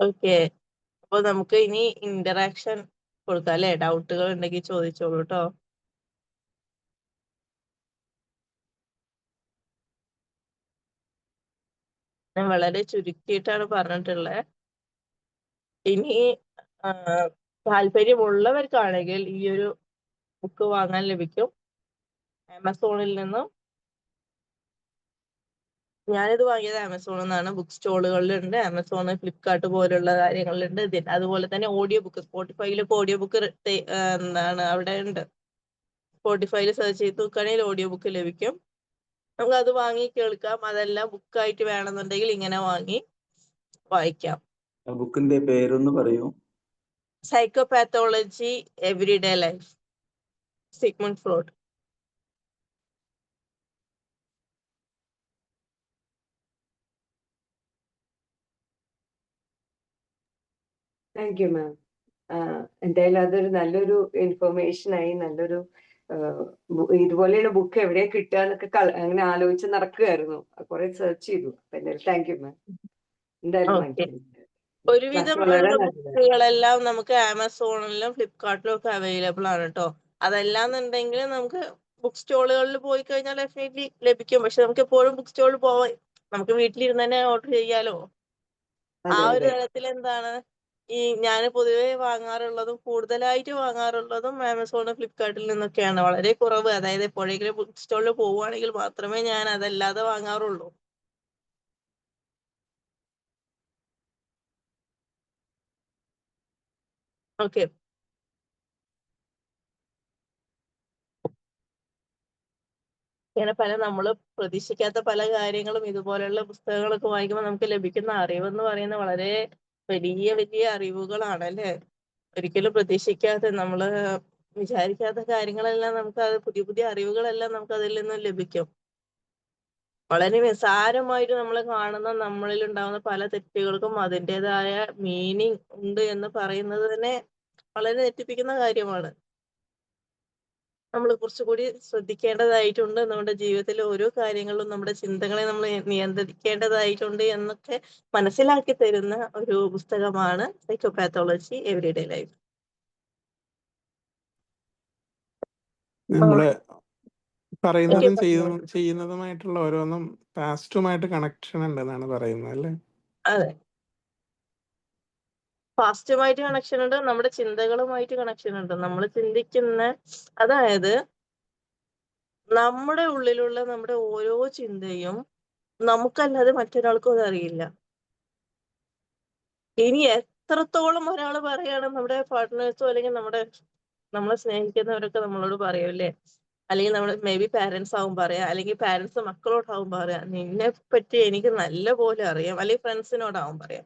ഓക്കെ, അപ്പൊ നമുക്ക് ഇനി ഇന്ററാക്ഷൻ കൊടുക്കാം അല്ലെ? ഡൗട്ടുകൾ ഉണ്ടെങ്കിൽ ചോദിച്ചോളൂ കേട്ടോ. ഞാൻ വളരെ ചുരുക്കിയിട്ടാണ് പറഞ്ഞിട്ടുള്ളത്. ഇനി താല്പര്യമുള്ളവർക്കാണെങ്കിൽ ഈ ഒരു ബുക്ക് വാങ്ങാൻ ലഭിക്കും ആമസോണിൽ നിന്നും. ഞാനിത് വാങ്ങിയത് ആമസോണിൽ നിന്നാണ്. ബുക്ക് സ്റ്റോളുകളിലുണ്ട്, ആമസോൺ, ഫ്ലിപ്കാർട്ട് പോലുള്ള കാര്യങ്ങളിലുണ്ട്. അതുപോലെ തന്നെ ഓഡിയോ ബുക്ക്, സ്പോട്ടിഫൈയിലൊക്കെ ഓഡിയോ ബുക്ക് എന്താണ് അവിടെ ഉണ്ട്. സ്പോട്ടിഫൈയിൽ സെർച്ച് ചെയ്ത് നോക്കുകയാണെങ്കിൽ ഓഡിയോ ബുക്ക് ലഭിക്കും. നമുക്ക് അത് വാങ്ങി കേൾക്കാം. അതെല്ലാം ബുക്കായിട്ട് വേണമെന്നുണ്ടെങ്കിൽ ഇങ്ങനെ വാങ്ങി വായിക്കാം. ബുക്കിന്റെ പേരൊന്ന് പറയൂ. Psychopathology everyday life, Sigmund Freud. Thank you മാം. എന്തായാലും അതൊരു നല്ലൊരു ഇൻഫർമേഷൻ ആയി. നല്ലൊരു ഇതുപോലെയുള്ള ബുക്ക് എവിടെയാ കിട്ടുക എന്നൊക്കെ അങ്ങനെ ആലോചിച്ച് നടക്കുകയായിരുന്നു. കുറെ സെർച്ച് ചെയ്തു. അപ്പൊ എന്തായാലും താങ്ക് യു മാം. എന്തായാലും വാങ്ങിക്കുന്നു. ഒരുവിധമുള്ള ബുക്കുകളെല്ലാം നമുക്ക് ആമസോണിലും ഫ്ലിപ്കാർട്ടിലും ഒക്കെ അവൈലബിൾ ആണ് കേട്ടോ. അതല്ലാന്നുണ്ടെങ്കിൽ നമുക്ക് ബുക്ക് സ്റ്റോളുകളിൽ പോയി കഴിഞ്ഞാൽ ഡെഫിനറ്റ്ലി ലഭിക്കും. പക്ഷെ നമുക്ക് എപ്പോഴും ബുക്ക് സ്റ്റോളിൽ പോവാൻ, നമുക്ക് വീട്ടിലിരുന്ന് തന്നെ ഓർഡർ ചെയ്യാലോ. ആ ഒരു തരത്തിൽ എന്താണ് ഞാൻ പൊതുവെ വാങ്ങാറുള്ളതും, കൂടുതലായിട്ട് വാങ്ങാറുള്ളതും ആമസോൺ, ഫ്ലിപ്കാർട്ടിൽ നിന്നൊക്കെയാണ്. വളരെ കുറവ്, അതായത് എപ്പോഴെങ്കിലും ബുക്ക് സ്റ്റോളിൽ പോവുകയാണെങ്കിൽ മാത്രമേ ഞാൻ അതല്ലാതെ വാങ്ങാറുള്ളൂ. ഓക്കെ, ഇങ്ങനെ നമ്മൾ പ്രതീക്ഷിക്കാത്ത പല കാര്യങ്ങളും ഇതുപോലെയുള്ള പുസ്തകങ്ങളൊക്കെ വായിക്കുമ്പോൾ നമുക്ക് ലഭിക്കുന്ന അറിവെന്ന് പറയുന്നത് വളരെ വലിയ വലിയ അറിവുകളാണ് അല്ലെ. ഒരിക്കലും പ്രതീക്ഷിക്കാതെ, നമ്മള് വിചാരിക്കാത്ത കാര്യങ്ങളെല്ലാം നമുക്ക്, അത് പുതിയ പുതിയ അറിവുകളെല്ലാം നമുക്ക് അതിൽ നിന്നും ലഭിക്കും. വളരെ നിസ്സാരമായിട്ട് നമ്മൾ കാണുന്ന, നമ്മളിൽ ഉണ്ടാകുന്ന പല തെറ്റുകൾക്കും അതിൻ്റെതായ മീനിങ് ഉണ്ട് എന്ന് പറയുന്നത് തന്നെ വളരെ ഞെട്ടിപ്പിക്കുന്ന കാര്യമാണ്. നമ്മൾ കുറച്ചുകൂടി ശ്രദ്ധിക്കേണ്ടതായിട്ടുണ്ട്. നമ്മുടെ ജീവിതത്തിലെ ഓരോ കാര്യങ്ങളിലും നമ്മുടെ ചിന്തകളെ നമ്മൾ നിയന്ത്രിക്കേണ്ടതായിട്ടുണ്ട് എന്നൊക്കെ മനസ്സിലാക്കി തരുന്ന ഒരു പുസ്തകമാണ് സൈക്കോപാത്തോളജി എവരിഡേ ലൈഫ്. നമ്മള് പറയുന്നതും പറഞ്ഞോളൂ. ചെയ്യുന്നതുമായിട്ടുള്ള ഓരോന്നും പാസ്റ്റുമായിട്ട് കണക്ഷൻ ഉണ്ടെന്നാണ് പറയുന്നത് അല്ലേ? അതെ, പാസ്റ്റുമായിട്ട് കണക്ഷൻ ഉണ്ട്, നമ്മുടെ ചിന്തകളുമായിട്ട് കണക്ഷൻ ഉണ്ട്. നമ്മൾ ചിന്തിക്കുന്ന, അതായത് നമ്മുടെ ഉള്ളിലുള്ള നമ്മുടെ ഓരോ ചിന്തയും നമുക്കല്ലാതെ മറ്റൊരാൾക്കും അത് അറിയില്ല. ഇനി എത്രത്തോളം ഒരാൾ പറയാണ്, നമ്മുടെ പാർട്ട്നേഴ്സോ അല്ലെങ്കിൽ നമ്മളെ സ്നേഹിക്കുന്നവരൊക്കെ നമ്മളോട് പറയൂല്ലേ, അല്ലെങ്കിൽ നമ്മുടെ മേ ബി പാരന്റ്സ് ആവും പറയാ, അല്ലെങ്കിൽ പാരന്റ്സ് മക്കളോടാവും പറയാ, നിന്നെ പറ്റി എനിക്ക് നല്ല പോലെ അറിയാം, അല്ലെങ്കിൽ ഫ്രണ്ട്സിനോടാവും പറയാം,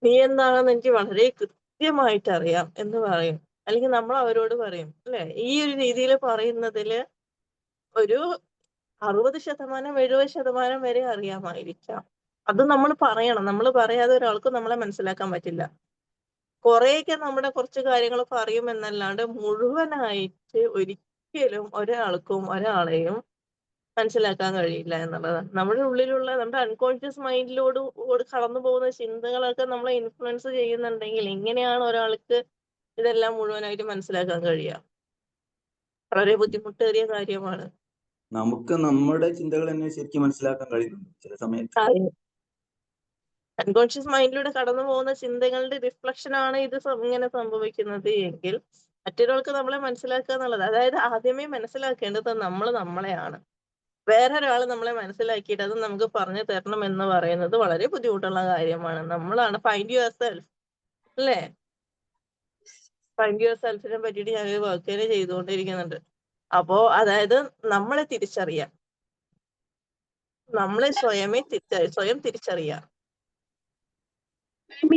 നീ എന്താണെന്ന് എനിക്ക് വളരെ കൃത്യമായിട്ട് അറിയാം എന്ന് പറയും. അല്ലെങ്കിൽ നമ്മൾ അവരോട് പറയും അല്ലെ. ഈ ഒരു രീതിയിൽ പറയുന്നതില് ഒരു 60% 70% വരെ അറിയാമായിരിക്കാം. അത് നമ്മൾ പറയണം. നമ്മൾ പറയാതെ ഒരാൾക്കും നമ്മളെ മനസ്സിലാക്കാൻ പറ്റില്ല. കുറെയൊക്കെ നമ്മുടെ കുറച്ച് കാര്യങ്ങളൊക്കെ അറിയുമെന്നല്ലാണ്ട് മുഴുവനായിട്ട് ഒരിക്കലും ഒരാൾക്കും ഒരാളെയും മനസ്സിലാക്കാൻ കഴിയില്ല എന്നുള്ളതാണ്. നമ്മുടെ ഉള്ളിലുള്ള നമ്മുടെ അൺകോൺഷ്യസ് മൈൻഡിലോട് കടന്നു പോകുന്ന ചിന്തകളൊക്കെ നമ്മളെ ഇൻഫ്ലുവൻസ് ചെയ്യുന്നുണ്ടെങ്കിൽ എങ്ങനെയാണ് ഒരാൾക്ക് ഇതെല്ലാം മുഴുവനായിട്ട് മനസ്സിലാക്കാൻ കഴിയുക? വളരെ ബുദ്ധിമുട്ടേറിയ കാര്യമാണ്. നമുക്ക് നമ്മുടെ ചിന്തകൾ തന്നെ ശരിക്കും മനസ്സിലാക്കാൻ കഴിയുന്നുണ്ട് ചില സമയത്ത്. അൺകോൺഷ്യസ് മൈൻഡിലൂടെ കടന്നു പോകുന്ന ചിന്തകളുടെ റിഫ്ലക്ഷൻ ആണ് ഇത് ഇങ്ങനെ സംഭവിക്കുന്നത് എങ്കിൽ മറ്റൊരാൾക്ക് നമ്മളെ മനസ്സിലാക്കുക എന്നുള്ളത്, അതായത് ആദ്യമേ മനസ്സിലാക്കേണ്ടത് നമ്മൾ നമ്മളെയാണ്. വേറെ ഒരാൾ നമ്മളെ മനസ്സിലാക്കിയിട്ട് അത് നമുക്ക് പറഞ്ഞു തരണം എന്ന് പറയുന്നത് വളരെ ബുദ്ധിമുട്ടുള്ള കാര്യമാണ്. നമ്മളാണ് ഫൈൻഡ് യുവർ സെൽഫ് അല്ലേ? ഫൈൻഡ് യുവർ സെൽഫിനെ പറ്റിയിട്ട് ഞാൻ വർക്ക് തന്നെ ചെയ്തുകൊണ്ടിരിക്കുന്നുണ്ട്. അപ്പോ അതായത് നമ്മളെ തിരിച്ചറിയാം, നമ്മളെ സ്വയം തിരിച്ചറിയാം.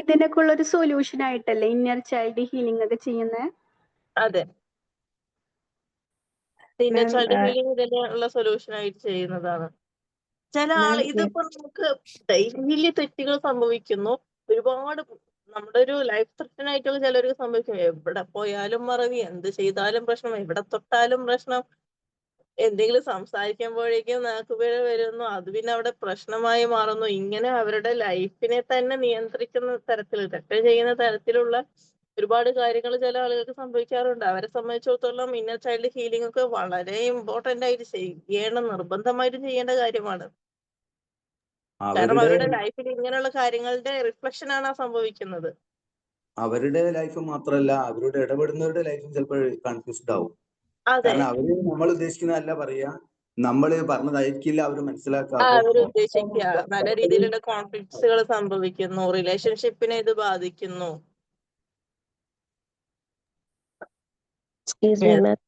ഇതിനൊക്കെ ഉള്ള ഒരു സൊല്യൂഷൻ ആയിട്ടല്ലേ ഇന്നർ ചൈൽഡ് ഹീലിംഗ് ഒക്കെ ചെയ്യുന്നത്? അതെ, ഇന്നർ ചൈൽഡ് ഹീലിംഗ് ഇതിനുള്ള സൊല്യൂഷൻ ആയിട്ട് ചെയ്യുന്നതാണ്. ചില ആൾ ഇതിപ്പോ നമുക്ക് ഡെയിലി തെറ്റുകൾ സംഭവിക്കുന്നു, ഒരുപാട് നമ്മുടെ ഒരു ലൈഫ് ത്രെട്ടൻ ആയിട്ടൊക്കെ ചിലർക്ക് സംഭവിക്കും. എവിടെ പോയാലും മറവി, എന്ത് ചെയ്താലും പ്രശ്നം, എവിടെ തൊട്ടാലും പ്രശ്നം, എന്തെങ്കിലും സംസാരിക്കുമ്പോഴേക്കും നാക്കുപിഴ വരുന്നു, അത് പിന്നെ അവിടെ പ്രശ്നമായി മാറുന്നു. ഇങ്ങനെ അവരുടെ ലൈഫിനെ തന്നെ നിയന്ത്രിക്കുന്ന തരത്തിൽ, തെറ്റ് ചെയ്യുന്ന തരത്തിലുള്ള ഒരുപാട് കാര്യങ്ങൾ ചില ആളുകൾക്ക് സംഭവിക്കാറുണ്ട്. അവരെ സംബന്ധിച്ചിടത്തോളം ഇന്നർ ചൈൽഡ് ഹീലിംഗ് ഒക്കെ വളരെ ഇമ്പോർട്ടന്റ് ആയിട്ട് നിർബന്ധമായിട്ട് ചെയ്യേണ്ട കാര്യമാണ്. കാരണം അവരുടെ അവരുടെ ലൈഫിൽ ഇങ്ങനെയുള്ള കാര്യങ്ങളുടെ റിഫ്ലക്ഷൻ ആണ് ആ സംഭവിക്കുന്നത്. അവരുടെ ലൈഫ് മാത്രമല്ല, അവരോട് ഇടപെടുന്നവരുടെ ലൈഫും ചിലപ്പോൾ കൺഫ്യൂസ്ഡ് ആവും. അതെ, കാരണം അവര് നമ്മൾ ഉദ്ദേശിക്കുന്നതല്ല പറയാ, നമ്മള് പറഞ്ഞതായിരിക്കില്ല അവര് മനസ്സിലാക്കുക. അവർ അപ്പൊ ഉദ്ദേശിക്കുക നല്ല രീതിയിലുള്ള കോൺഫ്ലിക്ട്സുകൾ സംഭവിക്കുന്നു, റിലേഷൻഷിപ്പിനെ ഇത് ബാധിക്കുന്നു. Excuse me Yes. മാം.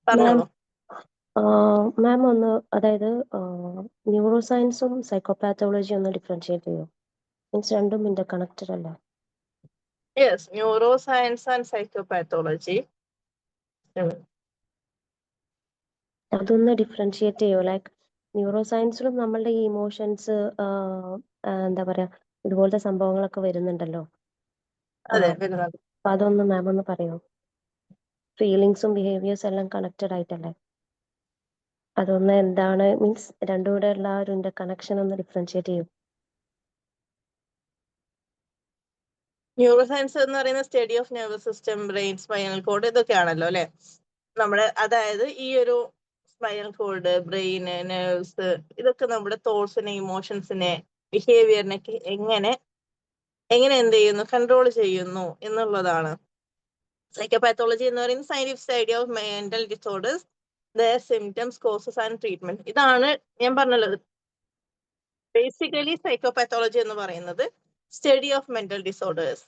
പറഞ്ഞോളൂ. മാം ഒന്ന്, അതായത് ന്യൂറോ സയൻസും സൈക്കോപാത്തോളജിയും ഒന്ന് ഡിഫറൻഷിയേറ്റ് ചെയ്യോ? മീൻസ് രണ്ടും ഇന്റർ കണക്റ്റഡ് അല്ല? Yes, neuro science and psychopathology. അതൊന്ന് ഡിഫറൻഷിയേറ്റ് ചെയ്യോ? ലൈക്ക് ന്യൂറോ സയൻസിലും നമ്മളുടെ ഈ ഇമോഷൻസ്, എന്താ പറയാ, ഇതുപോലത്തെ സംഭവങ്ങളൊക്കെ വരുന്നുണ്ടല്ലോ. അതെ, വരുന്നത്. അപ്പൊ അതൊന്ന് മാം ഒന്ന് പറയോ? ഫീലിങ്സും ബിഹേവിയേഴ്സ് എല്ലാം കണക്റ്റഡ് ആയിട്ടല്ലേ? അതൊന്ന് എന്താണ്, മീൻസ് രണ്ടും കൂടെ ഉള്ള ഒരു ഇന്റർ കണക്ഷൻ ഒന്ന് ഡിഫറൻഷിയേറ്റ് ചെയ്യും. ന്യൂറോ സയൻസ് എന്ന് പറയുന്ന study of nervous system, brain, spinal cord, ഇതൊക്കെയാണല്ലോ അല്ലെ. നമ്മുടെ അതായത് ഈ ഒരു സ്പൈനൽ കോഡ്, ബ്രെയിന്, നെർവ്സ്, ഇതൊക്കെ നമ്മുടെ തോട്ട്സിനെ, ഇമോഷൻസിനെ, ബിഹേവിയറിനെ എങ്ങനെ എന്ത് ചെയ്യുന്നു, കൺട്രോൾ ചെയ്യുന്നു എന്നുള്ളതാണ്. സൈക്കോപാത്തോളജി എന്ന് പറയുന്നത് scientific study of mental disorders, their symptoms, causes and treatment. ഇതാണ് ഞാൻ പറഞ്ഞുള്ളത്. ബേസിക്കലി സൈക്കോപാത്തോളജി എന്ന് പറയുന്നത് സ്റ്റഡി ഓഫ് മെന്റൽ ഡിസോർഡേഴ്സ്,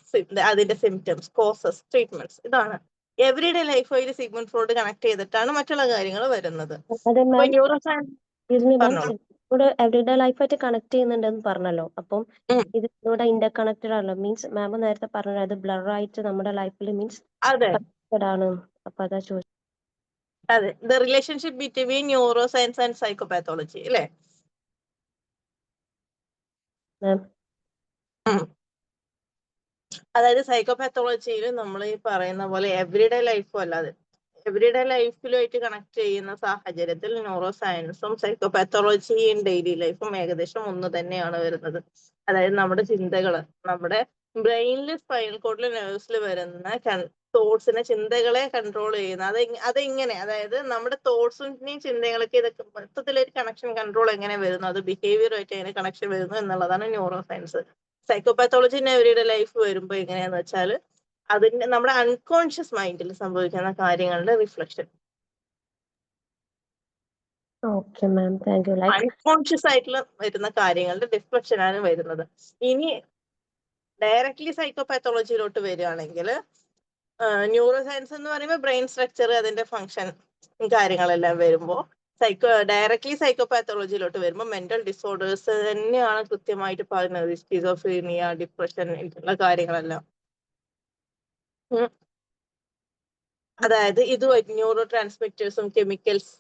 അതിന്റെ സിംറ്റംസ്, കോസസ്, ട്രീറ്റ്മെന്റ്സ്. ഇതാണ് എവറിഡേ ലൈഫായിട്ട് സിഗ്മണ്ട് ഫ്രോയിഡ് കണക്ട് ചെയ്തിട്ടാണ് മറ്റുള്ള കാര്യങ്ങൾ വരുന്നത്. അതെ അപ്പൊ മാം, ന്യൂറോ സയൻസ് പറഞ്ഞോളൂ. ഇവിടെ എവറിഡേ ലൈഫായിട്ട് കണക്ട് ചെയ്യുന്നുണ്ടെന്ന് പറഞ്ഞല്ലോ. അപ്പം ഉം. ഇത് ഇവിടെ ഇന്റർ കണക്റ്റഡ് ആണല്ലോ. മീൻസ് മാം നേരത്തെ പറഞ്ഞത് അത് ബ്ലർ ആയിട്ട് നമ്മുടെ ലൈഫിൽ മീൻസ് അതെ, കണക്റ്റഡ് ആണ്. അപ്പൊ അതാ ചോദിച്ചത്. അതെ, the relationship between neuro science and psychopathology അല്ലേ. മാം അതായത് സൈക്കോപാത്തോളജിയിൽ നമ്മൾ ഈ പറയുന്ന പോലെ എവറിഡേ ലൈഫും അല്ലാതെ എവരിഡേ ലൈഫിലുമായിട്ട് കണക്ട് ചെയ്യുന്ന സാഹചര്യത്തിൽ ന്യൂറോ സയൻസും സൈക്കോപാത്തോളജിയും ഡെയിലി ലൈഫും ഏകദേശം ഒന്ന് തന്നെയാണ് വരുന്നത്. അതായത് നമ്മുടെ ചിന്തകള്, നമ്മുടെ ബ്രെയിനിൽ സ്പൈനൽ കോഡിൽ നെർവ്സിൽ വരുന്ന തോട്ട്സിനെ, ചിന്തകളെ കൺട്രോൾ ചെയ്യുന്ന അതെങ്ങനെ, അതായത് നമ്മുടെ തോട്ട്സിന്റെയും ചിന്തകളൊക്കെ ഇതൊക്കെ മൊത്തത്തിലൊരു കണക്ഷൻ കൺട്രോൾ എങ്ങനെ വരുന്നു, അത് ബിഹേവിയറുമായിട്ട് എങ്ങനെ കണക്ഷൻ വരുന്നു എന്നുള്ളതാണ് neuro science. Psychopathology everyday life വരുമ്പോൾ എങ്ങനെയാന്ന് വെച്ചാൽ അതിന്റെ നമ്മുടെ അൺകോൺഷ്യസ് മൈൻഡിൽ സംഭവിക്കുന്ന കാര്യങ്ങളുടെ reflection. Okay ma'am, thank you. Like unconscious ആയിട്ടുള്ള വരുന്ന കാര്യങ്ങളുടെ റിഫ്ലക്ഷൻ ആണ് വരുന്നത്. ഇനി ഡയറക്ട്ലി സൈക്കോപാത്തോളജിയിലോട്ട് വരികയാണെങ്കിൽ ന്യൂറോ സയൻസ് എന്ന് പറയുമ്പോൾ ബ്രെയിൻ സ്ട്രക്ചർ, അതിന്റെ ഫങ്ഷൻ കാര്യങ്ങളെല്ലാം വരുമ്പോൾ ഡയറക്ട്ലി സൈക്കോപാത്തോളജിയിലോട്ട് വരുമ്പോൾ മെന്റൽ ഡിസോർഡേഴ്സ് തന്നെയാണ് കൃത്യമായിട്ട് പറയുന്നത്. സ്കിസോഫ്രീനിയ, ഡിപ്രഷൻ, ഇങ്ങനെയുള്ള കാര്യങ്ങളെല്ലാം. അതായത് ഇതുമായിട്ട് ന്യൂറോ ട്രാൻസ്മിറ്റേഴ്സും chemicals,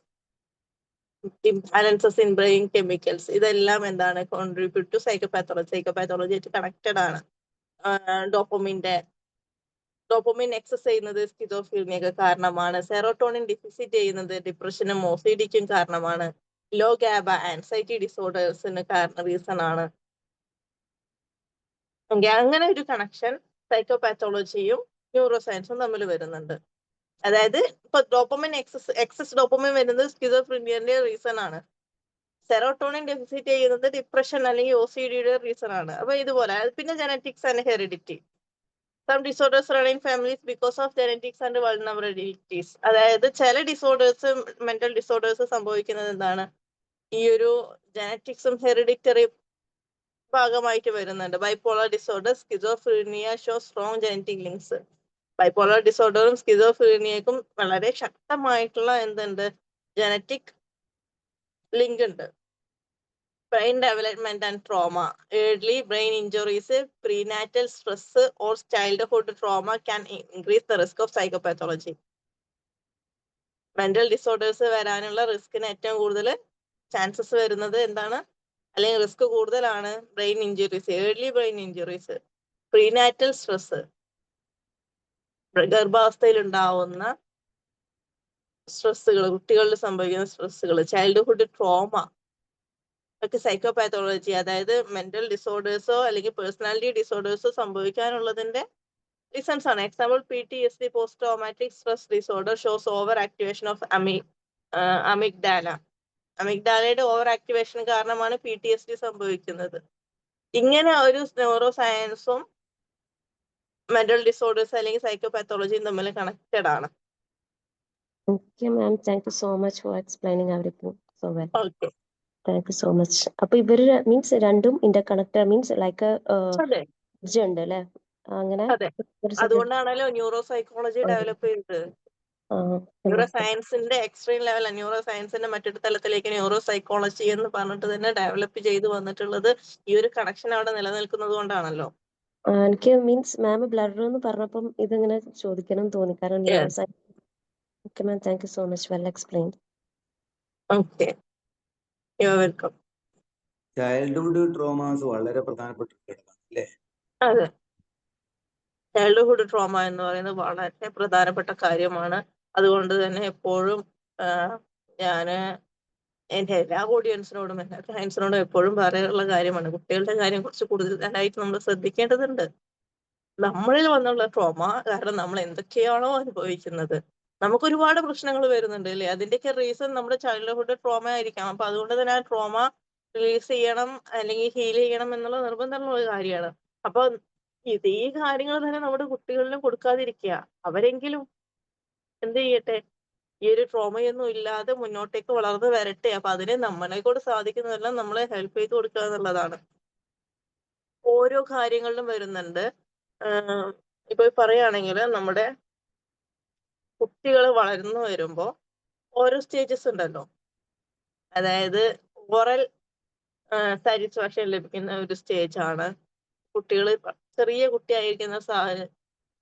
imbalances in brain chemicals, ഇതെല്ലാം എന്താണ് കോൺട്രിബ്യൂട്ട് ടു സൈക്കോപാത്തോളജി ആയിട്ട് കണക്റ്റഡ് ആണ്. ഡോപ്പമിൻ എക്സസ് ചെയ്യുന്നത് സ്കിസോഫ്രീനിയക്ക് കാരണമാണ്. സെറോട്ടോണിൻ ഡെഫിസിറ്റ് ചെയ്യുന്നത് ഡിപ്രഷനും OCDക്കും കാരണമാണ്. ലോ ഗാബ ആൻസൈറ്റി ഡിസോർഡേഴ്സിന് റീസൺ ആണ്. അങ്ങനെ ഒരു കണക്ഷൻ സൈക്കോപാത്തോളജിയും ന്യൂറോ സയൻസും തമ്മിൽ വരുന്നുണ്ട്. അതായത് ഇപ്പൊ ഡോപ്പമിൻ എക്സസ് ഡോപ്പമിൻ വരുന്നത് സ്കിസോഫ്രീനിയന്റെ റീസൺ ആണ്. സെറോട്ടോണിൻ ഡെഫിസിറ്റ് ചെയ്യുന്നത് ഡിപ്രഷൻ അല്ലെങ്കിൽ OCDയുടെ റീസൺ ആണ്. അപ്പൊ ഇതുപോലെ പിന്നെ genetics and heredity. Some disorders run in families because of genetics and vulnerabilities. അതായത് ചില ഡിസോർഡേഴ്സ്, മെന്റൽ ഡിസോർഡേഴ്സ് സംഭവിക്കുന്നത് എന്താണ്, ഈ ഒരു ജനറ്റിക്സും ഹെറിഡിറ്ററി ഭാഗമായിട്ട് വരുന്നുണ്ട്. Bipolar disorder, schizophrenia show strong genetic links. ബൈപോളർ ഡിസോർഡറും സ്കിസോഫ്രീനിയക്കും വളരെ ശക്തമായിട്ടുള്ള എന്തുണ്ട്, ജനറ്റിക് ലിങ്ക് ഉണ്ട്. Brain development and trauma. Early brain injuries, prenatal stress or childhood trauma can increase the risk of psychopathology. Mental disorders വരാനുള്ള റിസ്കിന് ഏറ്റവും കൂടുതൽ ചാൻസസ് വരുന്നത് എന്താണ്, അല്ലെങ്കിൽ റിസ്ക് കൂടുതലാണ് brain injuries, early brain injuries, prenatal stress, ഗർഭാവസ്ഥയിൽ ഉണ്ടാവുന്ന സ്ട്രെസ്സുകൾ, കുട്ടികളിൽ സംഭവിക്കുന്ന സ്ട്രെസ്സുകൾ, ചൈൽഡ്ഹുഡ് ട്രോമ ഒക്കെ സൈക്കോപാത്തോളജി, അതായത് മെന്റൽ ഡിസോർഡേഴ്സോ അല്ലെങ്കിൽ പേഴ്സണാലിറ്റി ഡിസോർഡേഴ്സോ സംഭവിക്കാനുള്ളതിന്റെ റീസൺസ് ആണ്. Example PTSD, post traumatic stress disorder shows over activation of amygdala. അമിഗ്ഡാലയുടെ ഓവർ ആക്ടിവേഷൻ കാരണമാണ് PTSD സംഭവിക്കുന്നത്. ഇങ്ങനെ ഒരു ന്യൂറോ സയൻസും മെന്റൽ ഡിസോർഡേഴ്സ് അല്ലെങ്കിൽ സൈക്കോപാത്തോളജിയും തമ്മിൽ കണക്റ്റഡ് ആണ്. Okay ma'am, thank you so much for explaining everything so well. Okay, thank you so much. അപ്പൊ ഇവര് മീൻസ് രണ്ടും ഇന്റർ കണക്റ്റഡ്, മീൻസ് ലൈക്ക് അതെ ഉണ്ട് അല്ലെ, അങ്ങനെ അതെ. ഒരു അതുകൊണ്ടാണല്ലോ ന്യൂറോ സൈക്കോളജി ഡെവലപ്പ് ചെയ്തത്. ന്യൂറോ സയൻസിന്റെ എക്സ്ട്രീം ലെവൽ, ന്യൂറോ സയൻസിന്റെ മറ്റൊരു തലത്തിലേക്ക് ന്യൂറോ സൈക്കോളജി എന്ന് പറഞ്ഞിട്ട് തന്നെ ഡെവലപ്പ് ചെയ്ത് വന്നിട്ടുള്ളത് ഈ ഒരു കണക്ഷൻ അവിടെ നിലനിൽക്കുന്നത് കൊണ്ടാണല്ലോ. എനിക്ക് മീൻസ് മാം ബ്ലർ എന്ന് പറഞ്ഞപ്പം ഇതിങ്ങനെ ചോദിക്കണം എന്ന് തോന്നി, കാരണം neuro science. Okay ma'am, thank you so much, well explain. Okay, you are welcome. Childhood traumas വളരെ പ്രധാനപ്പെട്ട ഒരു ഘടകമാണ് അല്ലേ? അതെ, ചൈൽഡ്ഹുഡ് ട്രോമ എന്ന് പറയുന്നത് വളരെ പ്രധാനപ്പെട്ട കാര്യമാണ്. അതുകൊണ്ട് തന്നെ എപ്പോഴും ഞാന് എന്റെ എല്ലാ ഓഡിയൻസിനോടും എല്ലാ ക്ലയൻസിനോടും എപ്പോഴും പറയാനുള്ള കാര്യമാണ്, കുട്ടികളുടെ കാര്യം കുറച്ച് കൂടുതലായിട്ട് നമ്മൾ ശ്രദ്ധിക്കേണ്ടതുണ്ട്. നമ്മളിൽ വന്നുള്ള ട്രോമ കാരണം നമ്മൾ എന്തൊക്കെയാണോ അനുഭവിക്കുന്നത്, നമുക്ക് ഒരുപാട് പ്രശ്നങ്ങൾ വരുന്നുണ്ട് അല്ലേ, അതിന്റെയൊക്കെ റീസൺ നമ്മുടെ ചൈൽഡ്ഹുഡ് ട്രോമ ആയിരിക്കാം. അപ്പൊ അതുകൊണ്ട് തന്നെ ആ ട്രോമ റിലീസ് ചെയ്യണം അല്ലെങ്കിൽ ഹീൽ ചെയ്യണം എന്നുള്ള നിർബന്ധമുള്ള ഒരു കാര്യമാണ്. അപ്പൊ ഇതേ കാര്യങ്ങൾ തന്നെ നമ്മുടെ കുട്ടികളിലും കൊടുക്കാതിരിക്കുക. അവരെങ്കിലും എന്ത് ചെയ്യട്ടെ, ഈ ഒരു ട്രോമയൊന്നും ഇല്ലാതെ മുന്നോട്ടേക്ക് വളർന്നു വരട്ടെ. അപ്പൊ അതിനെ നമ്മളെ കൂടെ സാധിക്കുന്നതെല്ലാം നമ്മളെ ഹെൽപ്പ് ചെയ്ത് കൊടുക്കുക എന്നുള്ളതാണ്. ഓരോ കാര്യങ്ങളിലും വരുന്നുണ്ട്. ഇപ്പൊ പറയുകയാണെങ്കിൽ നമ്മുടെ കുട്ടികൾ വളർന്നു വരുമ്പോ ഓരോ സ്റ്റേജസ് ഉണ്ടല്ലോ. അതായത് ഓറൽ സാറ്റിസ്ഫാക്ഷൻ ലഭിക്കുന്ന ഒരു സ്റ്റേജ് ആണ് കുട്ടികൾ ചെറിയ കുട്ടിയായിരിക്കുന്ന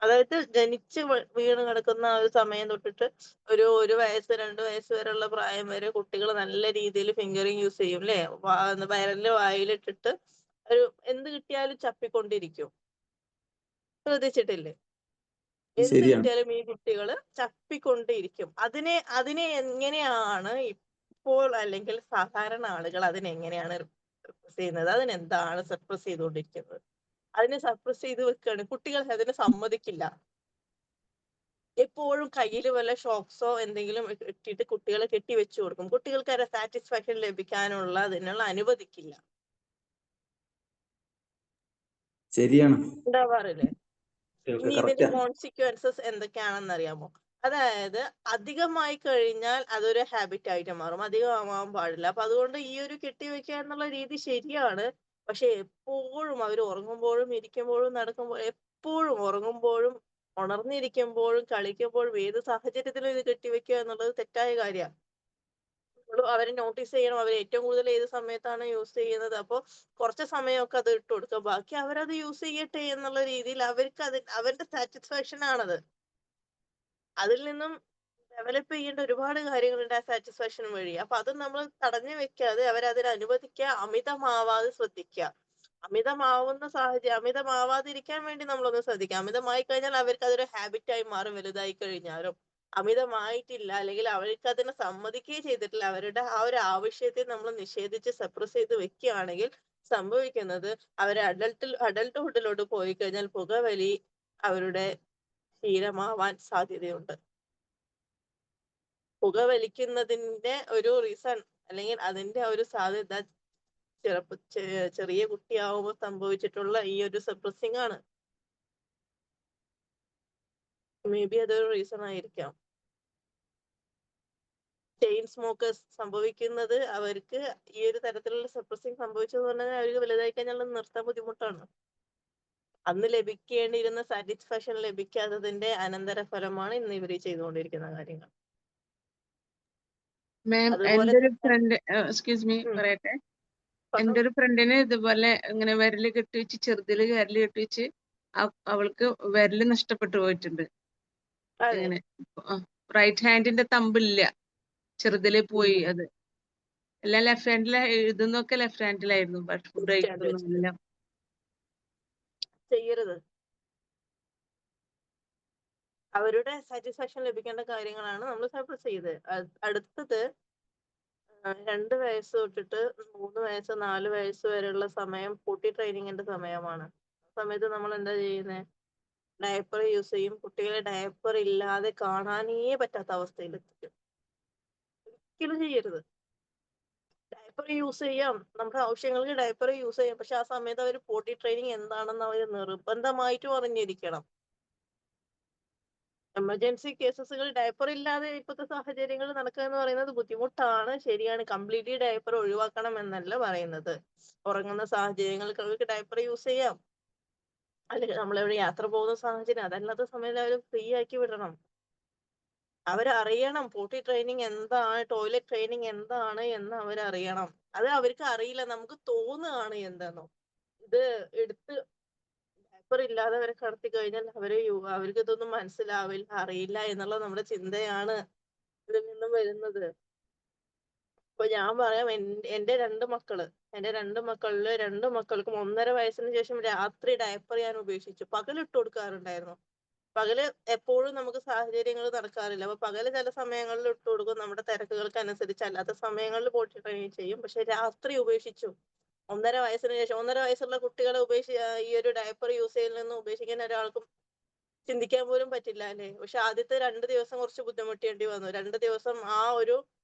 അതായത് ജനിച്ച് വീണ് കിടക്കുന്ന ആ ഒരു സമയം തൊട്ടിട്ട് ഒരു വയസ്സ് 2 വയസ്സ് വരെയുള്ള പ്രായം വരെ കുട്ടികൾ നല്ല രീതിയിൽ ഫിംഗറിങ് യൂസ് ചെയ്യും അല്ലേ, വിരലില് വായിലിട്ടിട്ട് എന്ത് കിട്ടിയാലും ചപ്പിക്കൊണ്ടിരിക്കും. ശ്രദ്ധിച്ചിട്ടില്ലേ? എന്ത് ശരിയാണ്. കിട്ടിയാലും ഈ കുട്ടികൾ ചപ്പിക്കൊണ്ടിരിക്കും. അതിനെ എങ്ങനെയാണ് ഇപ്പോൾ അല്ലെങ്കിൽ സാധാരണ ആളുകൾ അതിനെങ്ങനെയാണ് റിപ്രസ് ചെയ്യുന്നത്? അതിനെന്താണ് സപ്രസ് ചെയ്തുകൊണ്ടിരിക്കുന്നത്? അതിനെ സപ്രസ് ചെയ്ത് വെക്കുകയാണ്. കുട്ടികൾ അതിന് സമ്മതിക്കില്ല. എപ്പോഴും കയ്യിൽ വല്ല ഷോക്സോ എന്തെങ്കിലും ഇട്ടിട്ട് കുട്ടികളെ കെട്ടിവെച്ചു കൊടുക്കും. കുട്ടികൾക്ക് ഒരു സാറ്റിസ്ഫാക്ഷൻ ലഭിക്കാനുള്ള അതിനുള്ള അനുവദിക്കില്ല. ശരിയാണ്. ഉണ്ടാവാറില്ലേ? ഇനി ഇതിന്റെ കറക്റ്റാണ്. കോൺസിക്വൻസസ് എന്തൊക്കെയാണെന്ന് അറിയാമോ? അതായത് അധികമായി കഴിഞ്ഞാൽ അതൊരു ഹാബിറ്റ് ആയിട്ട് മാറും. അധികമാവാൻ പാടില്ല. അപ്പൊ അതുകൊണ്ട് ഈ ഒരു കെട്ടിവെക്കുക എന്നുള്ള രീതി ശരിയാണ്. പക്ഷെ എപ്പോഴും അവർ ഉറങ്ങുമ്പോഴും ഇരിക്കുമ്പോഴും നടക്കുമ്പോൾ എപ്പോഴും ഉറങ്ങുമ്പോഴും ഉണർന്നിരിക്കുമ്പോഴും കളിക്കുമ്പോഴും ഏത് സാഹചര്യത്തിലും ഇത് കെട്ടിവെക്കുക എന്നുള്ളത് തെറ്റായ കാര്യമാണ്. അവരെ നോട്ടീസ് ചെയ്യണം. അവർ ഏറ്റവും കൂടുതൽ ഏത് സമയത്താണ് യൂസ് ചെയ്യുന്നത്. അപ്പോൾ കുറച്ച് സമയമൊക്കെ അത് ഇട്ട് കൊടുക്കുക. ബാക്കി അവരത് യൂസ് ചെയ്യട്ടെ എന്നുള്ള രീതിയിൽ അവരുടെ സാറ്റിസ്ഫാക്ഷൻ ആണത്. അതിൽ നിന്നും ഡെവലപ്പ് ചെയ്യേണ്ട ഒരുപാട് കാര്യങ്ങളുണ്ട് ആ സാറ്റിസ്ഫാക്ഷൻ വഴി. അപ്പൊ അത് നമ്മൾ തടഞ്ഞു വെക്കാതെ അവരതിന് അനുവദിക്കുക, അമിതമാവാതെ ശ്രദ്ധിക്കുക. അമിതമാവാതിരിക്കാൻ വേണ്ടി നമ്മളൊന്ന് ശ്രദ്ധിക്കുക. അമിതമായി കഴിഞ്ഞാൽ അവർക്ക് അതൊരു ഹാബിറ്റായി മാറും വലുതായി കഴിഞ്ഞാലും. അമിതമായിട്ടില്ല അല്ലെങ്കിൽ അവർക്ക് അതിനെ സമ്മതിക്കുകയും ചെയ്തിട്ടില്ല, അവരുടെ ആ ഒരു ആവശ്യത്തെ നമ്മൾ നിഷേധിച്ച് സപ്രസ് ചെയ്ത് വെക്കുകയാണെങ്കിൽ സംഭവിക്കുന്നത് അവർ അഡൽട്ട്ഹുഡിലോട്ട് പോയി കഴിഞ്ഞാൽ പുകവലി അവരുടെ ശീലമാവാൻ സാധ്യതയുണ്ട്. പുകവലിക്കുന്നതിന്റെ ഒരു റീസൺ അല്ലെങ്കിൽ അതിന്റെ ഒരു സാധ്യത ചെറിയ കുട്ടിയാവുമ്പോൾ സംഭവിച്ചിട്ടുള്ള ഈ ഒരു സപ്രസിംഗ് ആണ്. മേ ബി അതൊരു റീസൺ ആയിരിക്കാം. ചെയിൻ സ്മോക്കേഴ്സ് സംഭവിക്കുന്നത് അവർക്ക് ഈ ഒരു തരത്തിലുള്ള സപ്രസിംഗ് സംഭവിച്ചത് പറഞ്ഞാൽ അവർക്ക് വലുതായി കഴിഞ്ഞാൽ നിർത്താൻ ബുദ്ധിമുട്ടാണ്. അന്ന് ലഭിക്കേണ്ടിയിരുന്ന സാറ്റിസ്ഫാക്ഷൻ ലഭിക്കാത്തതിന്റെ അനന്തര ഫലമാണ് ഇന്ന് ഇവർ ചെയ്തുകൊണ്ടിരിക്കുന്ന കാര്യങ്ങൾ. മാം, അതുപോലെ എൻ്റെ ഒരു ഫ്രണ്ട്, എക്സ്ക്യൂസ് മീ പറയട്ടെ. പറഞ്ഞോ. എൻ്റെ ഒരു ഫ്രണ്ടിന് ഇതുപോലെ ഇങ്ങനെ വിരല് കെട്ടിവെച്ച്, ചെറുതില് വിരല് കെട്ടിവെച്ച് അവൾക്ക് വിരല് നഷ്ടപ്പെട്ടു പോയിട്ടുണ്ട്. അതെ. ഇങ്ങനെ റൈറ്റ് ഹാൻഡിന്റെ തമ്പില്ല, ചെറുതില് പോയി. അത് എല്ലാം ലെഫ്റ്റ് ഹാൻഡിലെ എഴുതുന്നൊക്കെ ലെഫ്റ്റ് ഹാൻഡിലായിരുന്നു. ബട്ട് ഫുഡ് കഴിക്കുന്നതെല്ലാം ചെയ്യരുത്. അവരുടെ സാറ്റിസ്ഫാക്ഷൻ ലഭിക്കേണ്ട കാര്യങ്ങളാണ് നമ്മൾ സപ്രസ് ചെയ്ത്. അടുത്തത് 2 വയസ്സ് തൊട്ടിട്ട് 3 വയസ്സ് 4 വയസ്സ് വരെയുള്ള സമയം പൊട്ടി ട്രെയിനിങ്ങിന്റെ സമയമാണ്. ആ സമയത്ത് നമ്മൾ എന്താ ചെയ്യുന്നത്? ഡയപ്പർ യൂസ് ചെയ്യും. കുട്ടികളെ ഡയപ്പർ ഇല്ലാതെ കാണാനേ പറ്റാത്ത അവസ്ഥയിൽ എത്തിക്കും. ഒരിക്കലും ചെയ്യരുത്. ഡയപ്പർ യൂസ് ചെയ്യാം, നമ്മുടെ ആവശ്യങ്ങൾക്ക് ഡയപ്പർ യൂസ് ചെയ്യാം. പക്ഷെ ആ സമയത്ത് അവർ പോട്ടി ട്രെയിനിങ് എന്താണെന്ന് അവർ നിർബന്ധമായിട്ടും അറിഞ്ഞിരിക്കണം. എമർജൻസി കേസസുകൾ ഡയപ്പർ ഇല്ലാതെ ഇപ്പോഴത്തെ സാഹചര്യങ്ങൾ നടക്കുക എന്ന് പറയുന്നത് ബുദ്ധിമുട്ടാണ്. ശരിയാണ്, കംപ്ലീറ്റ്ലി ഡയപ്പർ ഒഴിവാക്കണം എന്നല്ല പറയുന്നത്. ഉറങ്ങുന്ന സാഹചര്യങ്ങൾക്ക് അവർക്ക് ഡയപ്പർ യൂസ് ചെയ്യാം. അല്ലെങ്കിൽ നമ്മളെവിടെ യാത്ര പോകുന്ന സാഹചര്യം, അതല്ലാത്ത സമയത്ത് അവർ ഫ്രീ ആക്കി വിടണം. അവരറിയണം പോട്ടി ട്രെയിനിങ് എന്താണ്, ടോയ്ലറ്റ് ട്രെയിനിങ് എന്താണ് എന്ന് അവരറിയണം. അത് അവർക്ക് അറിയില്ല, നമുക്ക് തോന്നുകയാണ് എന്താണോ. ഇത് എടുത്ത് ഡയപ്പർ ഇല്ലാതെ അവരെ കടത്തി കഴിഞ്ഞാൽ അവർക്ക് ഇതൊന്നും മനസ്സിലാവില്ല, അറിയില്ല എന്നുള്ള നമ്മുടെ ചിന്തയാണ് ഇതിൽ നിന്നും വരുന്നത്. ഇപ്പൊ ഞാൻ പറയാം, എന്റെ 2 മക്കള്, എന്റെ 2 മക്കളില് 2 മക്കൾക്കും 1.5 വയസ്സിന് ശേഷം രാത്രി ഡയപ്പർ ഞാൻ ഉപേക്ഷിച്ചു. പകലിട്ട് കൊടുക്കാറുണ്ടായിരുന്നു. പകല് എപ്പോഴും നമുക്ക് സാഹചര്യങ്ങൾ നടക്കാറില്ല. അപ്പൊ പകല് ചില സമയങ്ങളിൽ ഇട്ട് കൊടുക്കും, നമ്മുടെ തിരക്കുകൾക്ക് അനുസരിച്ച്. അല്ലാത്ത സമയങ്ങളിൽ പോട്ടി ട്രെയിനിങ് ചെയ്യും. പക്ഷെ രാത്രി ഉപേക്ഷിച്ചു. 1.5 വയസ്സിന് ശേഷം 1.5 വയസ്സുള്ള കുട്ടികളെ ഈ ഒരു ഡയപ്പർ യൂസ് ചെയ്യലിൽ നിന്ന് ഉപേക്ഷിക്കാൻ ഒരാൾക്കും ചിന്തിക്കാൻ പോലും പറ്റില്ല അല്ലേ? പക്ഷെ ആദ്യത്തെ 2 ദിവസം കുറച്ച് ബുദ്ധിമുട്ടേണ്ടി വന്നു. 2 ദിവസം ആ ഒരു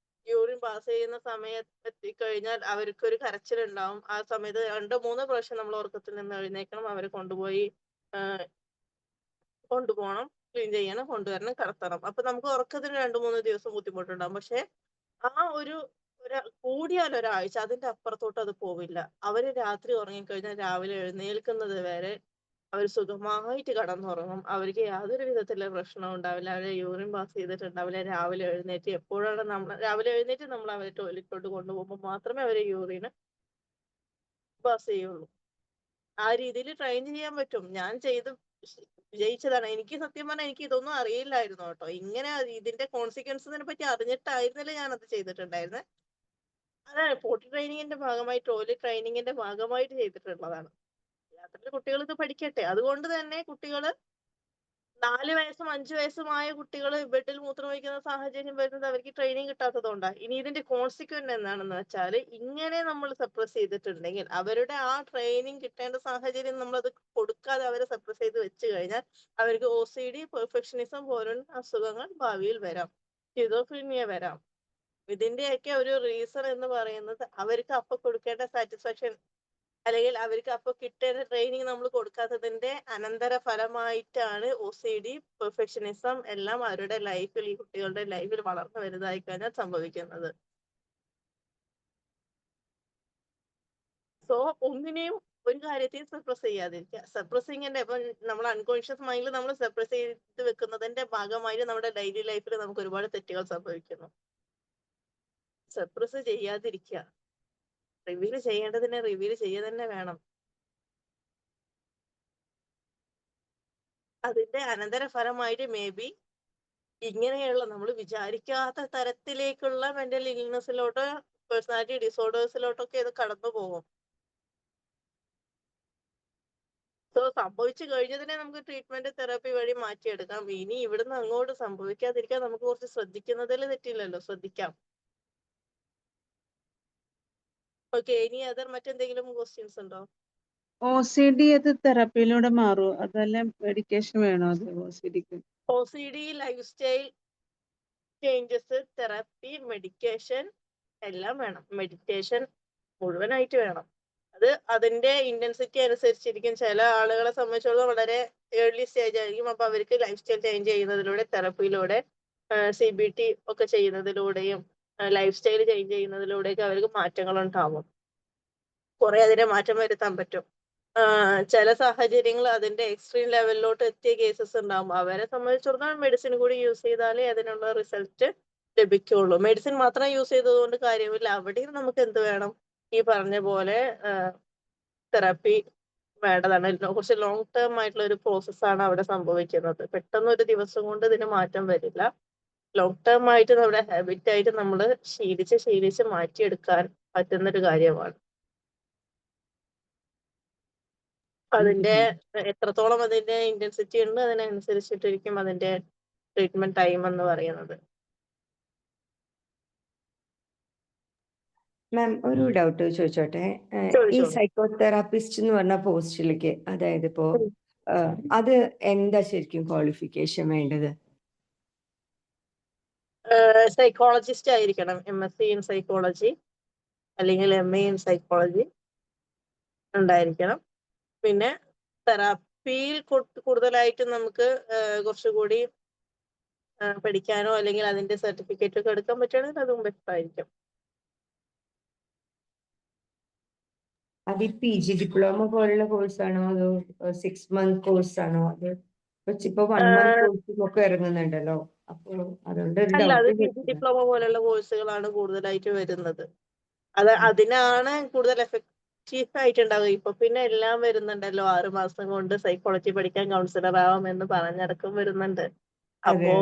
യൂറിൻ പാസ് ചെയ്യുന്ന സമയത്ത് എത്തിക്കഴിഞ്ഞാൽ അവർക്കൊരു കരച്ചിലുണ്ടാവും. ആ സമയത്ത് 2-3 പ്രാവശ്യം നമ്മൾ ഉറക്കത്തിൽ നിന്ന് എഴുന്നേക്കണം, അവരെ കൊണ്ടുപോകണം, ക്ലീൻ ചെയ്യണം, കൊണ്ടുവരണം, കടത്തണം. അപ്പൊ നമുക്ക് ഉറക്കത്തിന് 2-3 ദിവസം ബുദ്ധിമുട്ടുണ്ടാവും. പക്ഷെ ആ ഒരു കൂടിയാൽ ഒരാഴ്ച, അതിന്റെ അപ്പുറത്തോട്ട് അത് പോവില്ല. അവര് രാത്രി ഉറങ്ങിക്കഴിഞ്ഞാൽ രാവിലെ എഴുന്നേൽക്കുന്നത് വരെ അവർ സുഖമായിട്ട് കടന്നുറങ്ങും. അവർക്ക് യാതൊരു വിധത്തിലുള്ള പ്രശ്നവും ഉണ്ടാവില്ല. അവരെ യൂറിൻ പാസ് ചെയ്തിട്ടുണ്ടാവില്ല. രാവിലെ എഴുന്നേറ്റ് നമ്മൾ അവരെ ടോയ്ലറ്റിലോട്ട് കൊണ്ടുപോകുമ്പോൾ മാത്രമേ അവരെ യൂറിന് പാസ് ചെയ്യുള്ളൂ. ആ രീതിയിൽ ട്രെയിൻ ചെയ്യാൻ പറ്റും. ഞാൻ ചെയ്ത് വിജയിച്ചതാണ്. എനിക്ക് സത്യം പറഞ്ഞാൽ എനിക്ക് ഇതൊന്നും അറിയില്ലായിരുന്നു കേട്ടോ. ഇങ്ങനെ ഇതിന്റെ കോൺസിക്വൻസിനെ പറ്റി അറിഞ്ഞിട്ടായിരുന്നില്ല ഞാനത് ചെയ്തിട്ടുണ്ടായിരുന്നെ. അതാണ് പോട്ടി ട്രെയിനിങ്ങിന്റെ ഭാഗമായി, ടോയ്ലറ്റ് ട്രെയിനിങ്ങിന്റെ ഭാഗമായിട്ട് ചെയ്തിട്ടുള്ളതാണ്. യാത്രയിൽ കുട്ടികൾ ഇത് പഠിക്കട്ടെ. അതുകൊണ്ട് തന്നെ കുട്ടികൾ 4 വയസ്സും 5 വയസ്സുമായ കുട്ടികൾ ബെഡിൽ മൂത്രമൊഴിക്കുന്ന സാഹചര്യം വരുന്നത് അവർക്ക് ട്രെയിനിങ് കിട്ടാത്തതുകൊണ്ടാണ്. ഇനി ഇതിന്റെ കോൺസിക്വന്റ് എന്താണെന്ന് വെച്ചാൽ, ഇങ്ങനെ നമ്മൾ സപ്രസ് ചെയ്തിട്ടുണ്ടെങ്കിൽ അവരുടെ ആ ട്രെയിനിങ് കിട്ടേണ്ട സാഹചര്യം നമ്മളത് കൊടുക്കാതെ അവരെ സപ്രസ് ചെയ്ത് വെച്ച് കഴിഞ്ഞാൽ അവർക്ക് OCD, പെർഫെക്ഷനിസം പോലുള്ള അസുഖങ്ങൾ ഭാവിയിൽ വരാം, ഷിസോഫ്രീനിയ വരാം. ഇതിന്റെയൊക്കെ ഒരു റീസൺ എന്ന് പറയുന്നത് അവർക്ക് അപ്പൊ കൊടുക്കേണ്ട സാറ്റിസ്ഫാക്ഷൻ അല്ലെങ്കിൽ അവർക്ക് അപ്പൊ കിട്ടേണ്ട ട്രെയിനിങ് നമ്മൾ കൊടുക്കാത്തതിന്റെ അനന്തര ഫലമായിട്ടാണ് OCD, പെർഫെക്ഷനിസം എല്ലാം അവരുടെ ലൈഫിൽ, ഈ കുട്ടികളുടെ ലൈഫിൽ വളർന്നു വലുതായി കഴിഞ്ഞാൽ സംഭവിക്കുന്നത്. സോ ഒന്നിനെയും ഒരു കാര്യത്തെയും സപ്രസ് ചെയ്യാതിരിക്കുക. സപ്രസിങ്ങിന്റെ ഇപ്പൊ നമ്മൾ അൺകോൺഷ്യസ് മൈൻഡിൽ നമ്മൾ സപ്രസ് ചെയ്ത് വെക്കുന്നതിന്റെ ഭാഗമായിട്ട് നമ്മുടെ ഡെയിലി ലൈഫിൽ നമുക്ക് ഒരുപാട് തെറ്റുകൾ സംഭവിക്കുന്നു. സപ്രസ് ചെയ്യാതിരിക്കുക. റിവീൽ ചെയ്യേണ്ടതിനെ റിവീൽ ചെയ്യുക തന്നെ വേണം. അതിന്റെ അനന്തര ഫലമായിട്ട് മേ ബി ഇങ്ങനെയുള്ള നമ്മൾ വിചാരിക്കാത്ത തരത്തിലേക്കുള്ള മെന്റൽ ഇൽനെസ്സിലോട്ടോ പേഴ്സണാലിറ്റി ഡിസോർഡേഴ്സിലോട്ടൊക്കെ ഇത് കടന്നു പോകും. സോ സംഭവിച്ചു കഴിഞ്ഞതിനെ നമുക്ക് ട്രീറ്റ്മെന്റ് തെറാപ്പി വഴി മാറ്റിയെടുക്കാം. ഇനി ഇവിടുന്ന് അങ്ങോട്ട് സംഭവിക്കാതിരിക്കാൻ നമുക്ക് കുറച്ച് ശ്രദ്ധിക്കുന്നതിൽ തെറ്റില്ലല്ലോ, ശ്രദ്ധിക്കാം. ഓക്കെ, ഇനി അതർ മറ്റെന്തെങ്കിലും ക്വസ്റ്റ്യൻസ് ഉണ്ടോ? OCD അത് തെറാപ്പിയിലൂടെ മാറുമോ, അതല്ല മെഡിക്കേഷൻ വേണോ അത് OCDക്ക്? OCD, life style changes, therapy, medication എല്ലാം വേണം. മെഡിറ്റേഷൻ മുഴുവനായിട്ട് വേണം. അത് അതിന്റെ ഇന്റൻസിറ്റി അനുസരിച്ചിരിക്കും. ചില ആളുകളെ സംബന്ധിച്ചിടത്തോളം വളരെ ഏർലി സ്റ്റേജ് ആയിരിക്കും. അപ്പൊ അവർക്ക് ലൈഫ് സ്റ്റൈൽ ചേഞ്ച് ചെയ്യുന്നതിലൂടെ, തെറാപ്പിയിലൂടെ, CBT ഒക്കെ ചെയ്യുന്നതിലൂടെയും ലൈഫ് സ്റ്റൈൽ ചേഞ്ച് ചെയ്യുന്നതിലൂടെയൊക്കെ അവർക്ക് മാറ്റങ്ങൾ ഉണ്ടാവും. കുറെ അതിനെ മാറ്റം വരുത്താൻ പറ്റും. ചില സാഹചര്യങ്ങൾ അതിന്റെ എക്സ്ട്രീം ലെവലിലോട്ട് എത്തിയ കേസസ് ഉണ്ടാവും. അവരെ സംബന്ധിച്ചിടത്തോളം മെഡിസിൻ കൂടി യൂസ് ചെയ്താലേ അതിനുള്ള റിസൾട്ട് ലഭിക്കുള്ളൂ. മെഡിസിൻ മാത്രം യൂസ് ചെയ്തതുകൊണ്ട് കാര്യമില്ല. അവിടെയും നമുക്ക് എന്ത് വേണം, ഈ പറഞ്ഞ പോലെ തെറാപ്പി വേണ്ടതാണ്. കുറച്ച് ലോങ് ടേം ആയിട്ടുള്ള ഒരു പ്രോസസ്സാണ് അവിടെ സംഭവിക്കുന്നത്. പെട്ടെന്ന് ഒരു ദിവസം കൊണ്ട് ഇതിന് മാറ്റം വരില്ല. ലോങ് ടേം ആയിട്ട് നമ്മുടെ ഹാബിറ്റ് ആയിട്ട് നമ്മൾ ശീലിച്ച് മാറ്റിയെടുക്കാൻ പറ്റുന്നൊരു കാര്യമാണ്. അതിന്റെ എത്രത്തോളം അതിന്റെ ഇന്റൻസിറ്റി ഉണ്ട് അതിനനുസരിച്ചിട്ടിരിക്കും അതിന്റെ ട്രീറ്റ്മെന്റ് ടൈം എന്ന് പറയുന്നത്. മാം, ഒരു ഡൗട്ട് ചോദിച്ചോട്ടെ. ഈ ചോദിച്ചോളൂ. സൈക്കോതെറാപ്പിസ്റ്റ് എന്ന് പറഞ്ഞ പോസ്റ്റിലേക്ക്, അതായത് ഇപ്പോ അത് എന്താ ശരിക്കും ക്വാളിഫിക്കേഷൻ വേണ്ടത്? സൈക്കോളജിസ്റ്റ് ആയിരിക്കണം. MSc ഇൻ സൈക്കോളജി അല്ലെങ്കിൽ MA ഇൻ സൈക്കോളജി ഉണ്ടായിരിക്കണം. പിന്നെ തെറാപ്പിയിൽ കൂടുതലായിട്ട് നമുക്ക് കുറച്ചുകൂടി പഠിക്കാനോ അല്ലെങ്കിൽ അതിന്റെ സർട്ടിഫിക്കറ്റ് ഒക്കെ എടുക്കാൻ പറ്റുകയാണെങ്കിൽ അതും ബെറ്റർ ആയിരിക്കും. അത് ഈ PG ഡിപ്ലോമ പോലുള്ള കോഴ്സാണോ അതോ 6 month കോഴ്സാണോ? അത് ഇപ്പൊ 1 month കോഴ്സിനൊക്കെ ഇറങ്ങുന്നുണ്ടല്ലോ, അപ്പൊ അതുകൊണ്ട് ഒരു അല്ല, അത് ഡൗട്ട് PG ഡിപ്ലോമ പോലെയുള്ള കോഴ്സുകളാണ് കൂടുതലായിട്ട് വരുന്നത്. അതിനാണ് കൂടുതൽ എഫക്റ്റീവ് ആയിട്ടുണ്ടാവുക. ഇപ്പൊ പിന്നെ എല്ലാം വരുന്നുണ്ടല്ലോ, 6 മാസം കൊണ്ട് സൈക്കോളജി പഠിക്കാൻ കൗൺസിലർ ആവാം എന്ന് പറഞ്ഞടക്കം വരുന്നുണ്ട്. അതെ അപ്പോ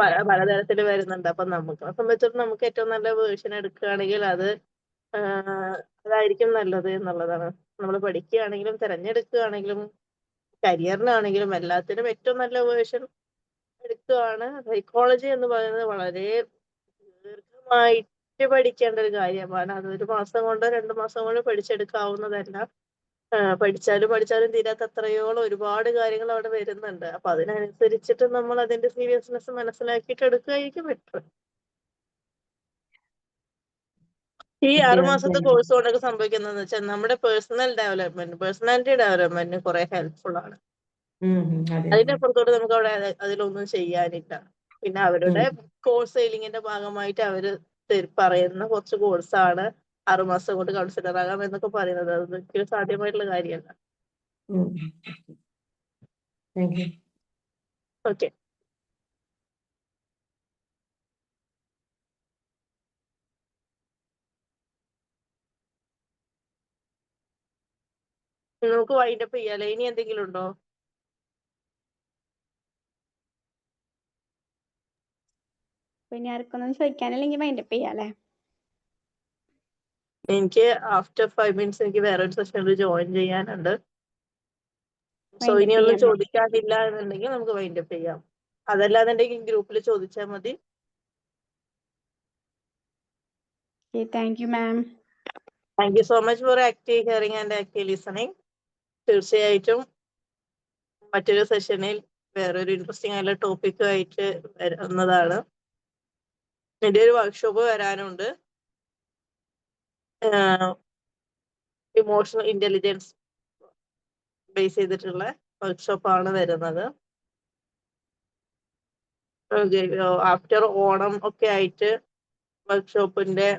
അതെ. പലതരത്തിൽ വരുന്നുണ്ട്. അപ്പൊ നമുക്ക് സംബന്ധിച്ചിടത്തോളം നമുക്ക് ഏറ്റവും നല്ല വേർഷൻ എടുക്കുകയാണെങ്കിൽ അത് അതായിരിക്കും നല്ലത് എന്നുള്ളതാണ്. നമ്മൾ പഠിക്കുകയാണെങ്കിലും തിരഞ്ഞെടുക്കുകയാണെങ്കിലും കരിയറിനാണെങ്കിലും എല്ലാത്തിനും ഏറ്റവും നല്ല വേർഷൻ എടുക്കുകയാണ്. സൈക്കോളജി എന്ന് പറയുന്നത് വളരെ ദീർഘമായിട്ട് പഠിക്കേണ്ട ഒരു കാര്യമാണ്. അത് 1 മാസം കൊണ്ടോ 2 മാസം കൊണ്ടോ പഠിച്ചെടുക്കാവുന്നതല്ല. പഠിച്ചാലും തീരാത്ത അത്രയോളം ഒരുപാട് കാര്യങ്ങൾ അവിടെ വരുന്നുണ്ട്. അപ്പൊ അതിനനുസരിച്ചിട്ട് നമ്മൾ അതിന്റെ സീരിയസ്നെസ് മനസ്സിലാക്കിയിട്ട് എടുക്കുകയായിരിക്കും ബെറ്റർ. ഈ 6 മാസത്തെ കോഴ്സ് കൊണ്ടൊക്കെ സംഭവിക്കുന്നതെന്ന് വെച്ചാൽ നമ്മുടെ പേഴ്സണാലിറ്റി ഡെവലപ്മെന്റിന് കുറെ ഹെൽപ്ഫുൾ ആണ്. അതിന്റെ അപ്പുറത്തോട്ട് നമുക്ക് അവിടെ അതിലൊന്നും ചെയ്യാനില്ല. പിന്നെ അവരുടെ കോഴ്സ് സെയിലിങ്ങിന്റെ ഭാഗമായിട്ട് അവര് പറയുന്ന കുറച്ച് കോഴ്സാണ് 6 മാസം കൊണ്ട് കൗൺസിലർ ആകാം എന്നൊക്കെ പറയുന്നത്. അത് ഒരിക്കലും സാധ്യമായിട്ടുള്ള കാര്യമല്ല. ഓക്കെ, നമുക്ക് വൈൻഡപ്പ് ചെയ്യാലേ. ഇനി എന്തെങ്കിലും ഉണ്ടോ? പിന്നെ ആർക്കൊന്നും ചോദിക്കാനില്ലെങ്കിൽ വൈൻഡപ്പ് ചെയ്യാല്ലേ? എനിക്ക് ആഫ്റ്റർ 5 minutes എനിക്ക് വേറൊരു സെഷനിൽ ജോയിൻ ചെയ്യാനുണ്ട്. സോ Wind up ഇനിയൊന്നും ചെയ്യാം, ma'am. ചോദിക്കാനില്ല എന്നുണ്ടെങ്കിൽ നമുക്ക് വൈൻഡപ്പ് ചെയ്യാം. അതല്ലാന്നുണ്ടെങ്കിൽ ഗ്രൂപ്പിൽ ചോദിച്ചാൽ മതി. Okay, thank you, ma'am. Thank you so much for active hearing and active listening. തീർച്ചയായിട്ടും മറ്റൊരു സെഷനിൽ വേറൊരു ഇൻട്രസ്റ്റിംഗ് ആയിട്ടുള്ള ടോപ്പിക്കുമായിട്ട് വരുന്നതാണ്. എൻ്റെ ഒരു വർക്ക്ഷോപ്പ് വരാനുണ്ട്. ഇമോഷണൽ ഇന്റലിജൻസ് ബേസ് ചെയ്തിട്ടുള്ള വർക്ക്ഷോപ്പാണ് വരുന്നത്. ആഫ്റ്റർ ഓണം ഒക്കെ ആയിട്ട് വർക്ക്ഷോപ്പിന്റെ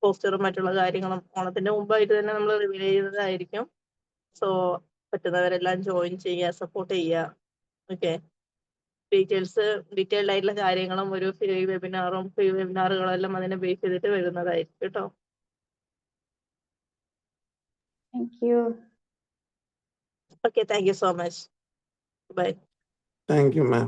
പോസ്റ്ററും മറ്റുള്ള കാര്യങ്ങളും ഓണത്തിന്റെ മുമ്പായിട്ട് തന്നെ നമ്മൾ റിവീൽ ചെയ്യുന്നതായിരിക്കും. സോ പറ്റുന്നവരെല്ലാം ജോയിൻ ചെയ്യുക, സപ്പോർട്ട് ചെയ്യുക. ഓക്കെ, ഡീറ്റെയിൽഡ് ആയിട്ടുള്ള കാര്യങ്ങളും ഒരു ഫ്രീ വെബിനാറുകളും എല്ലാം അതിനെ ബേസ് ചെയ്തിട്ട് വരുന്നതായിരിക്കും കേട്ടോ. Thank you. Okay, thank you so much. Bye. Thank you ma'am.